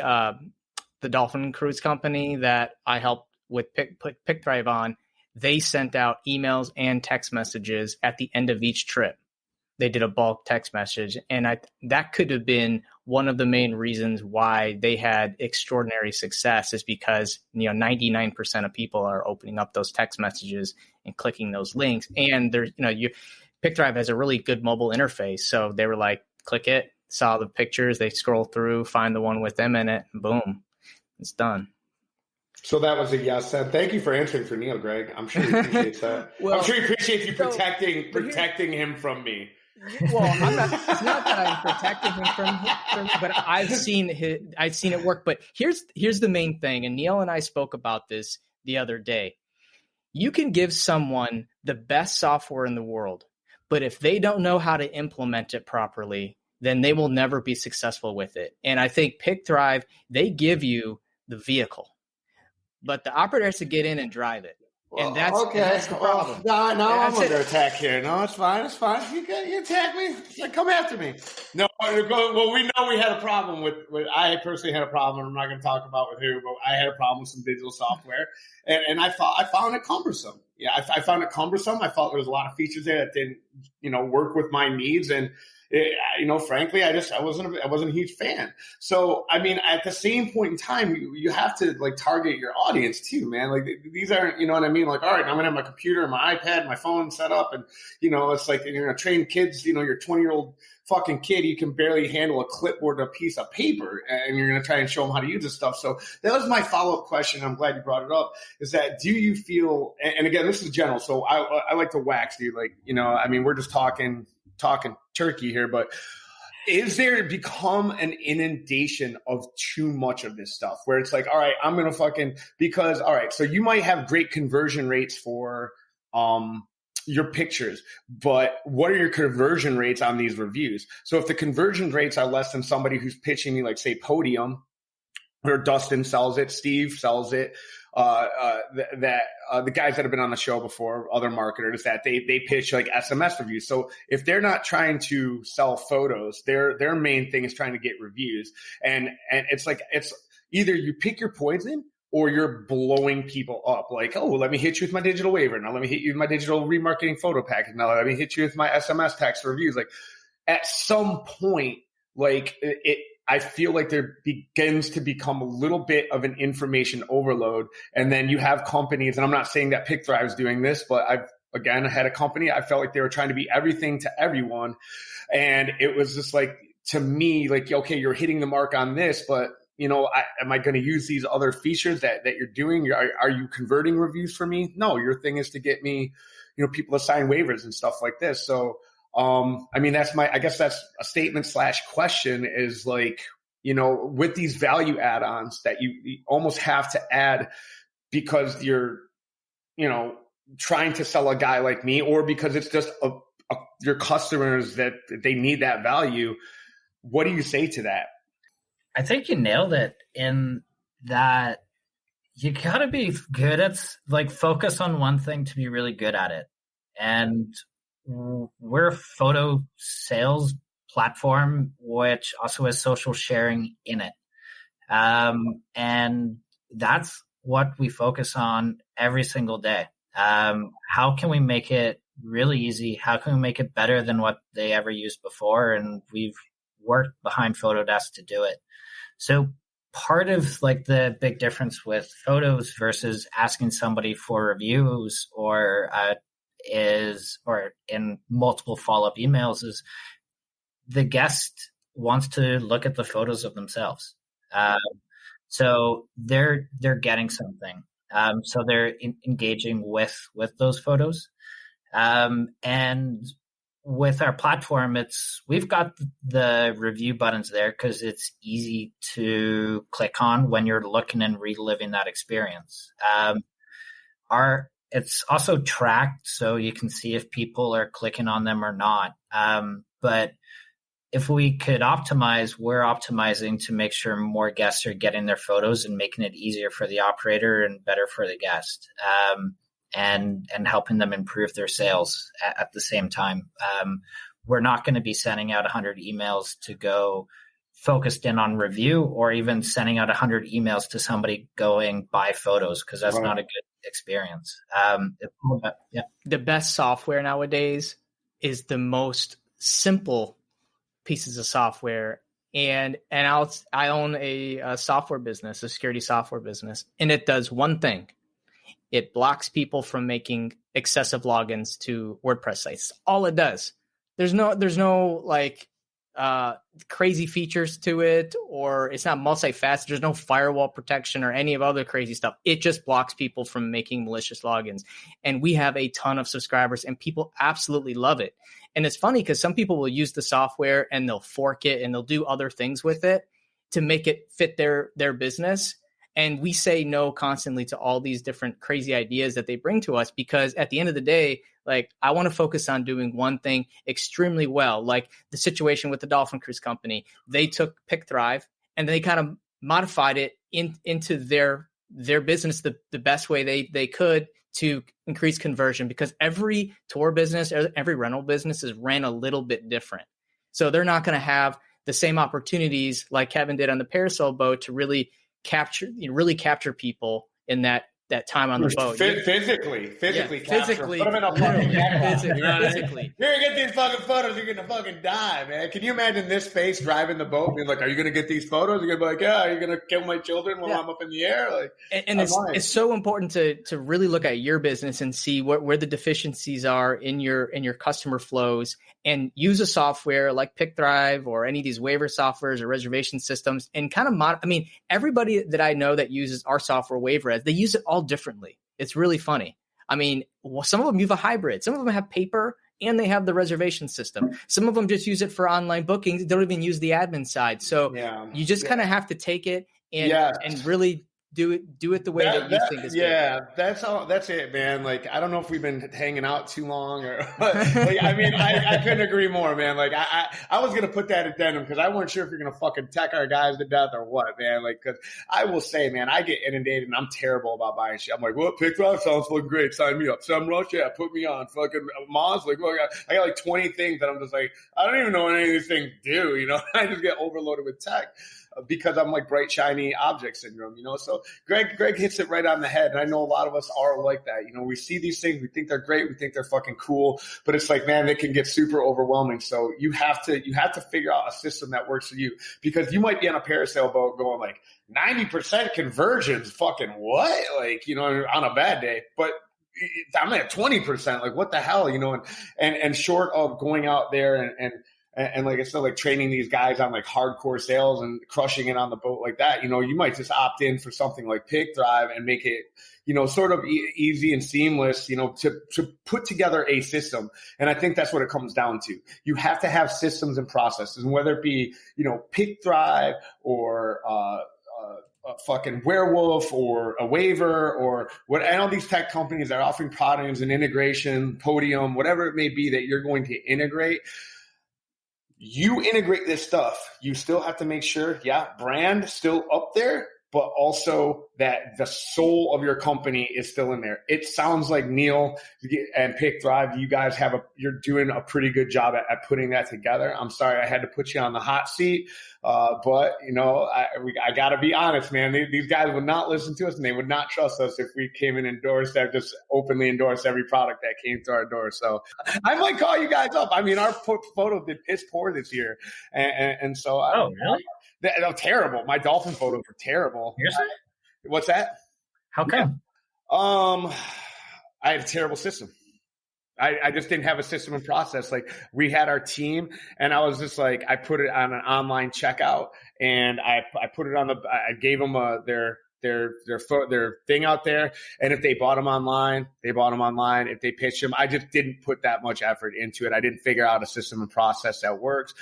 Dolphin Cruise Company that I helped with put PicThrive on. They sent out emails and text messages at the end of each trip. They did a bulk text message, and that could have been one of the main reasons why they had extraordinary success, is because 99% of people are opening up those text messages and clicking those links, and PicThrive has a really good mobile interface, so they were like, click it, saw the pictures, they scroll through, find the one with them in it, and boom, it's done. So that was a yes. Thank you for answering for Neal, Greg. I'm sure he appreciates that. I'm sure he appreciates you protecting him from me. Well, it's not that I'm protecting him from but I've seen it work. But here's the main thing, and Neal and I spoke about this the other day. You can give someone the best software in the world, but if they don't know how to implement it properly, then they will never be successful with it. And I think PicThrive, they give you the vehicle, but the operator has to get in and drive it. Well, and that's the problem. I'm under attack here. No, it's fine. You attack me. Like, come after me. No, well, we know we had a problem with I personally had a problem. I'm not going to talk about with who, but I had a problem with some digital software, and I found it cumbersome. Yeah, I found it cumbersome. I felt there was a lot of features there that didn't, work with my needs, and frankly, I wasn't a huge fan. So, I mean, at the same point in time, you have to target your audience too, man. Like, these aren't, you know what I mean? Like, all right, I'm going to have my computer, my iPad, my phone set up. And, it's like, you're going to train kids, your 20-year-old fucking kid, you can barely handle a clipboard and a piece of paper, and you're going to try and show them how to use this stuff. So that was my follow-up question. I'm glad you brought it up, is that, do you feel, and again, this is general. So I like to wax, dude. We're just talking turkey here, but is there become an inundation of too much of this stuff where it's like, all right, I'm going to all right, so you might have great conversion rates for your pictures, but what are your conversion rates on these reviews? So if the conversion rates are less than somebody who's pitching me, like, say, Podium, or Dustin sells it, Steve sells it. The guys that have been on the show before, other marketers, that they pitch like SMS reviews. So if they're not trying to sell photos, their main thing is trying to get reviews. And it's like, it's either you pick your poison or you're blowing people up. Like, oh, let me hit you with my digital waiver. Now let me hit you with my digital remarketing photo package. Now let me hit you with my SMS text reviews. Like at some point, like I feel like there begins to become a little bit of an information overload. And then you have companies, and I'm not saying that PicThrive is doing this, but I had a company, I felt like they were trying to be everything to everyone. And it was just like, to me, like, okay, you're hitting the mark on this, but am I going to use these other features that you're doing? Are you converting reviews for me? No, your thing is to get me, people to sign waivers and stuff like this. So, I guess that's a statement / question is like, with these value add-ons that you almost have to add because you're, trying to sell a guy like me, or because it's just your customers that they need that value. What do you say to that? I think you nailed it in that you got to be good at, like, focus on one thing to be really good at it. And we're a photo sales platform, which also has social sharing in it. And that's what we focus on every single day. How can we make it really easy? How can we make it better than what they ever used before? And we've worked behind Photodesk to do it. So part of like the big difference with photos versus asking somebody for reviews or in multiple follow-up emails is the guest wants to look at the photos of themselves. So they're getting something. So they're engaging with those photos. And with our platform, we've got the review buttons there because it's easy to click on when you're looking and reliving that experience. It's also tracked, so you can see if people are clicking on them or not. But if we could optimize, we're optimizing to make sure more guests are getting their photos and making it easier for the operator and better for the guest, and helping them improve their sales at the same time. We're not going to be sending out 100 emails to go focused in on review, or even sending out 100 emails to somebody going buy photos, because that's not a good experience. The best software nowadays is the most simple pieces of software. And I own a software business, a security software business, and it does one thing. It blocks people from making excessive logins to WordPress sites. All it does. There's no like crazy features to it, or it's not multifaceted. There's no firewall protection or any of other crazy stuff. It just blocks people from making malicious logins. And we have a ton of subscribers, and people absolutely love it. And it's funny because some people will use the software and they'll fork it and they'll do other things with it to make it fit their business. And we say no constantly to all these different crazy ideas that they bring to us, because at the end of the day, like, I want to focus on doing one thing extremely well. Like the situation with the Dolphin Cruise Company, they took PicThrive and they kind of modified it into their business the best way they could to increase conversion, because every tour business, every rental business is ran a little bit different. So they're not going to have the same opportunities like Kevin did on the Parasol boat to really capture people in that time on the boat. Physically. Put them in a fucking physically. You're going to get these fucking photos, you're going to fucking die, man. Can you imagine this face driving the boat being like, are you going to get these photos? You're going to be like, yeah, are you going to kill my children while I'm up in the air? Like, and it's so important to really look at your business and see where the deficiencies are in your customer flows, and use a software like PicThrive or any of these waiver softwares or reservation systems, and kind of everybody that I know that uses our software Waiver, they use it all differently. It's really funny. I mean, some of them use a hybrid. Some of them have paper and they have the reservation system. Some of them just use it for online bookings. They don't even use the admin side. So you just kind of have to take it and really do it the way that you think is good. Yeah, that's it, man. Like, I don't know if we've been hanging out too long or, like, I mean, I couldn't agree more, man. Like, I was going to put that addendum because I wasn't sure if you're going to fucking tech our guys to death or what, man. Like, because I will say, man, I get inundated and I'm terrible about buying shit. I'm like, well, PicThrive sounds fucking great. Sign me up. SEMrush, yeah, put me on. Fucking Moz, like, well, I got like 20 things that I'm just like, I don't even know what any of these things do, you know? I just get overloaded with tech because I'm like bright, shiny object syndrome, you know? So Greg hits it right on the head. And I know a lot of us are like that. You know, we see these things, we think they're great, we think they're fucking cool, but it's like, man, they can get super overwhelming. So you have to figure out a system that works for you, because you might be on a parasail boat going like 90% conversions, fucking what? Like, you know, on a bad day, but I'm at 20%. Like, what the hell, you know? And short of going out there and like I said, like training these guys on like hardcore sales and crushing it on the boat like that, you know, you might just opt in for something like PicThrive and make it, you know, sort of easy and seamless, you know, to put together a system. And I think that's what it comes down to. You have to have systems and processes, and whether it be, you know, PicThrive or a fucking Werewolf or a Waiver or what, and all these tech companies are offering products and integration, Podium, whatever it may be that you're going to integrate. You integrate this stuff, you still have to make sure, brand still up there, but also that the soul of your company is still in there. It sounds like Neal and PicThrive, you guys you're doing a pretty good job at putting that together. I'm sorry I had to put you on the hot seat, but you know, I got to be honest, man. These guys would not listen to us, and they would not trust us if we came and just openly endorsed every product that came to our door. So I might call you guys up. I mean, our photo did piss poor this year, and so really? They're terrible. My dolphin photos were terrible. Seriously? What's that? How come? I had a terrible system. I just didn't have a system and process. Like, we had our team, and I was just like, I put it on an online checkout, and I put it on I gave them their thing out there. And if they bought them online, they bought them online. If they pitched them, I just didn't put that much effort into it. I didn't figure out a system and process that works.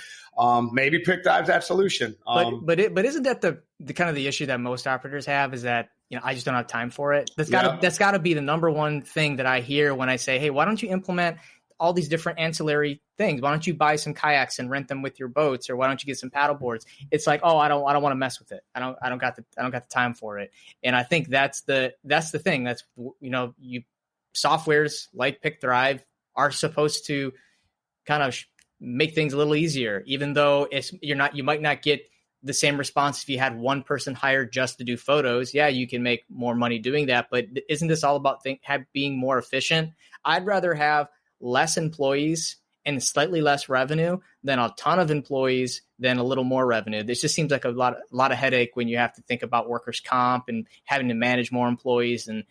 Maybe PicThrive's that solution. But isn't that the kind of the issue that most operators have, is that, you know, I just don't have time for it. That's gotta be the number one thing that I hear when I say, hey, why don't you implement all these different ancillary things? Why don't you buy some kayaks and rent them with your boats? Or why don't you get some paddle boards? It's like, oh, I don't want to mess with it. I don't got the time for it. And I think that's the thing. That's, you know, softwares like PicThrive are supposed to kind of make things a little easier, even though you might not get the same response if you had one person hired just to do photos. Yeah, you can make more money doing that, but isn't this all about being more efficient? I'd rather have less employees and slightly less revenue than a ton of employees than a little more revenue. This just seems like a lot of headache when you have to think about workers' comp and having to manage more employees and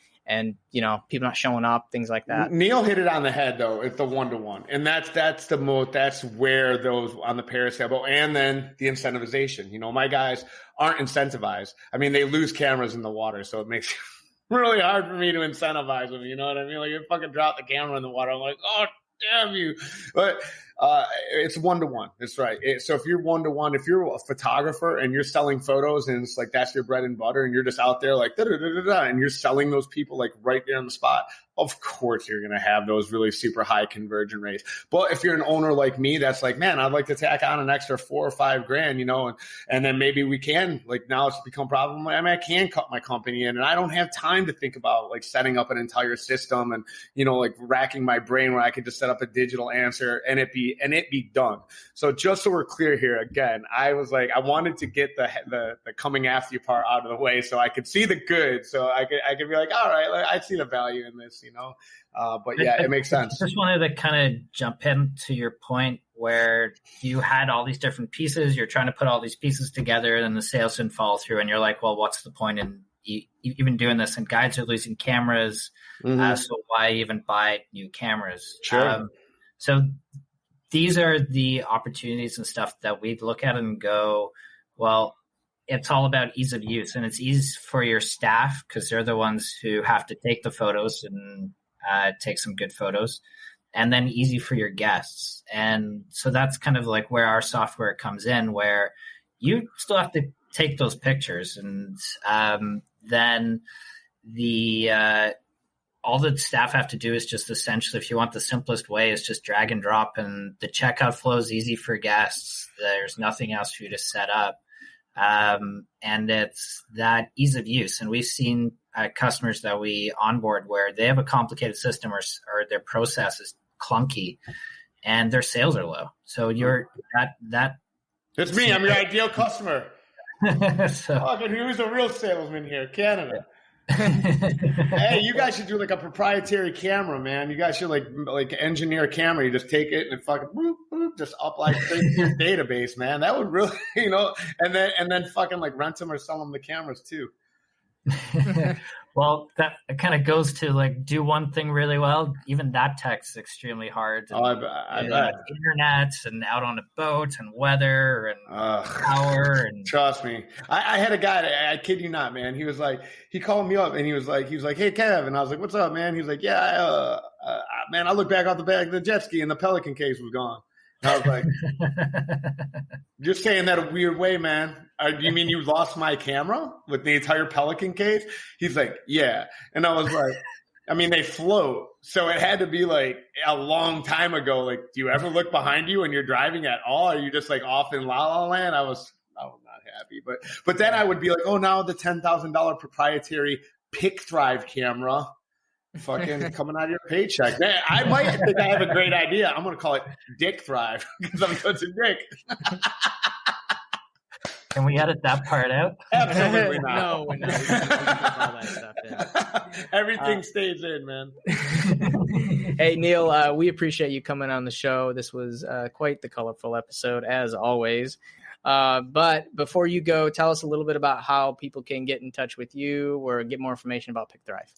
you know, people not showing up, things like that. Neal hit it on the head, though. It's the 1-to-1, and that's where those on the parasail boat, and then the incentivization. You know, my guys aren't incentivized. I mean, they lose cameras in the water, so it makes it really hard for me to incentivize them. You know what I mean? Like, you fucking drop the camera in the water, I'm like, oh, damn you. But it's 1-to-1. That's right. So if you're 1-to-1, if you're a photographer and you're selling photos and it's like that's your bread and butter, and you're just out there like and you're selling those people like right there on the spot, of course you're going to have those really super high conversion rates. But if you're an owner like me, that's like, man, I'd like to tack on an extra $4 or $5 grand, you know, and then maybe we can, like, now it's become a problem. I mean, I can cut my company in, and I don't have time to think about like setting up an entire system and, you know, like racking my brain where I could just set up a digital answer and it be done. So just so we're clear here, again, I was like, I wanted to get the coming after you part out of the way so I could see the good. So I could be like, all right, I see the value in this, you know? But yeah, it makes sense. I just wanted to kind of jump into your point where you had all these different pieces. You're trying to put all these pieces together, and the sales didn't follow through. And you're like, well, what's the point in even doing this? And guides are losing cameras. So why even buy new cameras? Sure. So these are the opportunities and stuff that we look at and go, well, it's all about ease of use, and it's easy for your staff because they're the ones who have to take the photos and take some good photos, and then easy for your guests. And so that's kind of like where our software comes in, where you still have to take those pictures. And then all the staff have to do is just essentially, if you want the simplest way, is just drag and drop, and the checkout flow is easy for guests. There's nothing else for you to set up. And it's that ease of use. And we've seen customers that we onboard where they have a complicated system or their process is clunky and their sales are low. So you're that. It's me. I'm your ideal customer. So, who's a real salesman here? Canada. Hey, you guys should do like a proprietary camera, man. You guys should like engineer a camera. You just take it and fucking boop, boop, just up like your database, man. That would really, and then fucking like rent them or sell them the cameras too. Well, that kind of goes to like do one thing really well. Even that tech's extremely hard. I bet. Internet and out on a boat and weather and power. And trust me, I had a guy. I kid you not, man. He was like, he called me up and he was like, hey, Kev, and I was like, what's up, man? He was like, yeah, man, I looked back off the back of the jet ski and the Pelican case was gone. And I was like, you're saying that a weird way, man. You mean you lost my camera with the entire Pelican case? He's like, yeah. And I was like, I mean, they float. So it had to be like a long time ago. Like, do you ever look behind you when you're driving at all? Are you just like off in La La Land? I was not happy. But then I would be like, oh, now the $10,000 proprietary PicThrive camera. Fucking coming out of your paycheck. Man, I might think I have a great idea. I'm going to call it Dick Thrive because I'm such a dick. Can we edit that part out? Absolutely not. No, we're not. We can keep all that stuff in. Everything stays in, man. Hey, Neal, we appreciate you coming on the show. This was quite the colorful episode, as always. But before you go, tell us a little bit about how people can get in touch with you or get more information about PicThrive.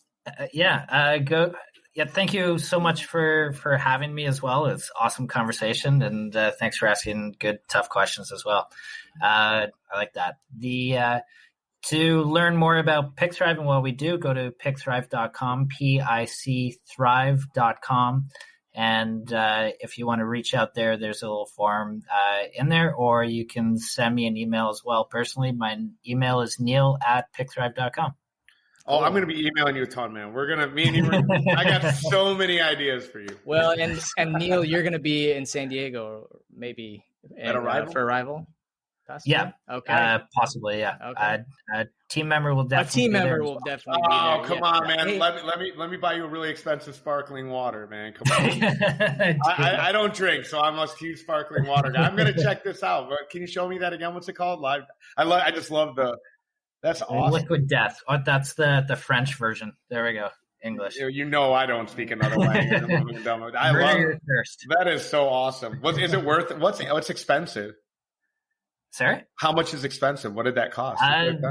Thank you so much for having me as well. It's awesome conversation, and thanks for asking good, tough questions as well. I like that. To learn more about PicThrive and what we do, go to PicThrive.com, PICThrive.com. And if you want to reach out there, there's a little form in there, or you can send me an email as well. Personally, my email is neal@PicThrive.com. Oh, I'm going to be emailing you a ton, man. I got so many ideas for you. Well, and Neal, you're going to be in San Diego, maybe at Arrival? For Arrival? Possibly? Yeah. Okay. Possibly, yeah. Okay. A team member will definitely be there. Be there. Oh, come on, man. Hey. Let me buy you a really expensive sparkling water, man. Come on. I don't drink, so I'm a huge sparkling water guy. I'm going to check this out. Can you show me that again? What's it called? I just love the... That's awesome. Liquid Death. Oh, that's the French version. There we go. English. I don't speak another language. I love it. That is so awesome. Is it worth? What's expensive? Sorry? How much is expensive? What did that cost?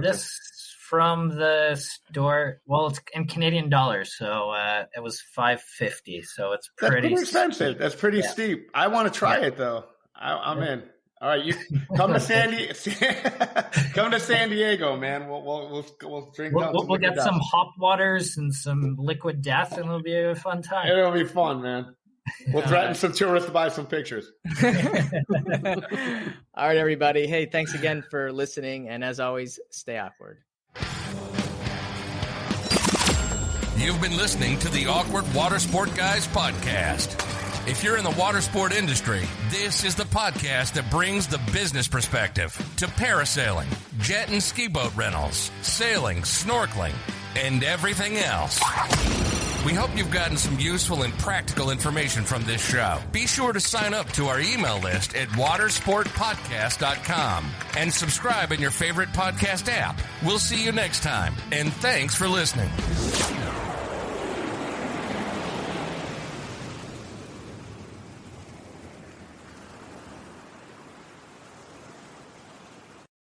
This from the store. Well, it's in Canadian dollars, so it was $5.50. So it's pretty expensive. That's pretty steep. I want to try it though. I'm in. All right, you come to San Diego, man. We'll drink. We'll get some hop waters and some Liquid Death, and it'll be a fun time. It'll be fun, man. We'll threaten some tourists to buy some pictures. All right, everybody. Hey, thanks again for listening, and as always, stay awkward. You've been listening to the Awkward Watersport Guys podcast. If you're in the water sport industry, this is the podcast that brings the business perspective to parasailing, jet and ski boat rentals, sailing, snorkeling, and everything else. We hope you've gotten some useful and practical information from this show. Be sure to sign up to our email list at watersportpodcast.com and subscribe in your favorite podcast app. We'll see you next time, and thanks for listening.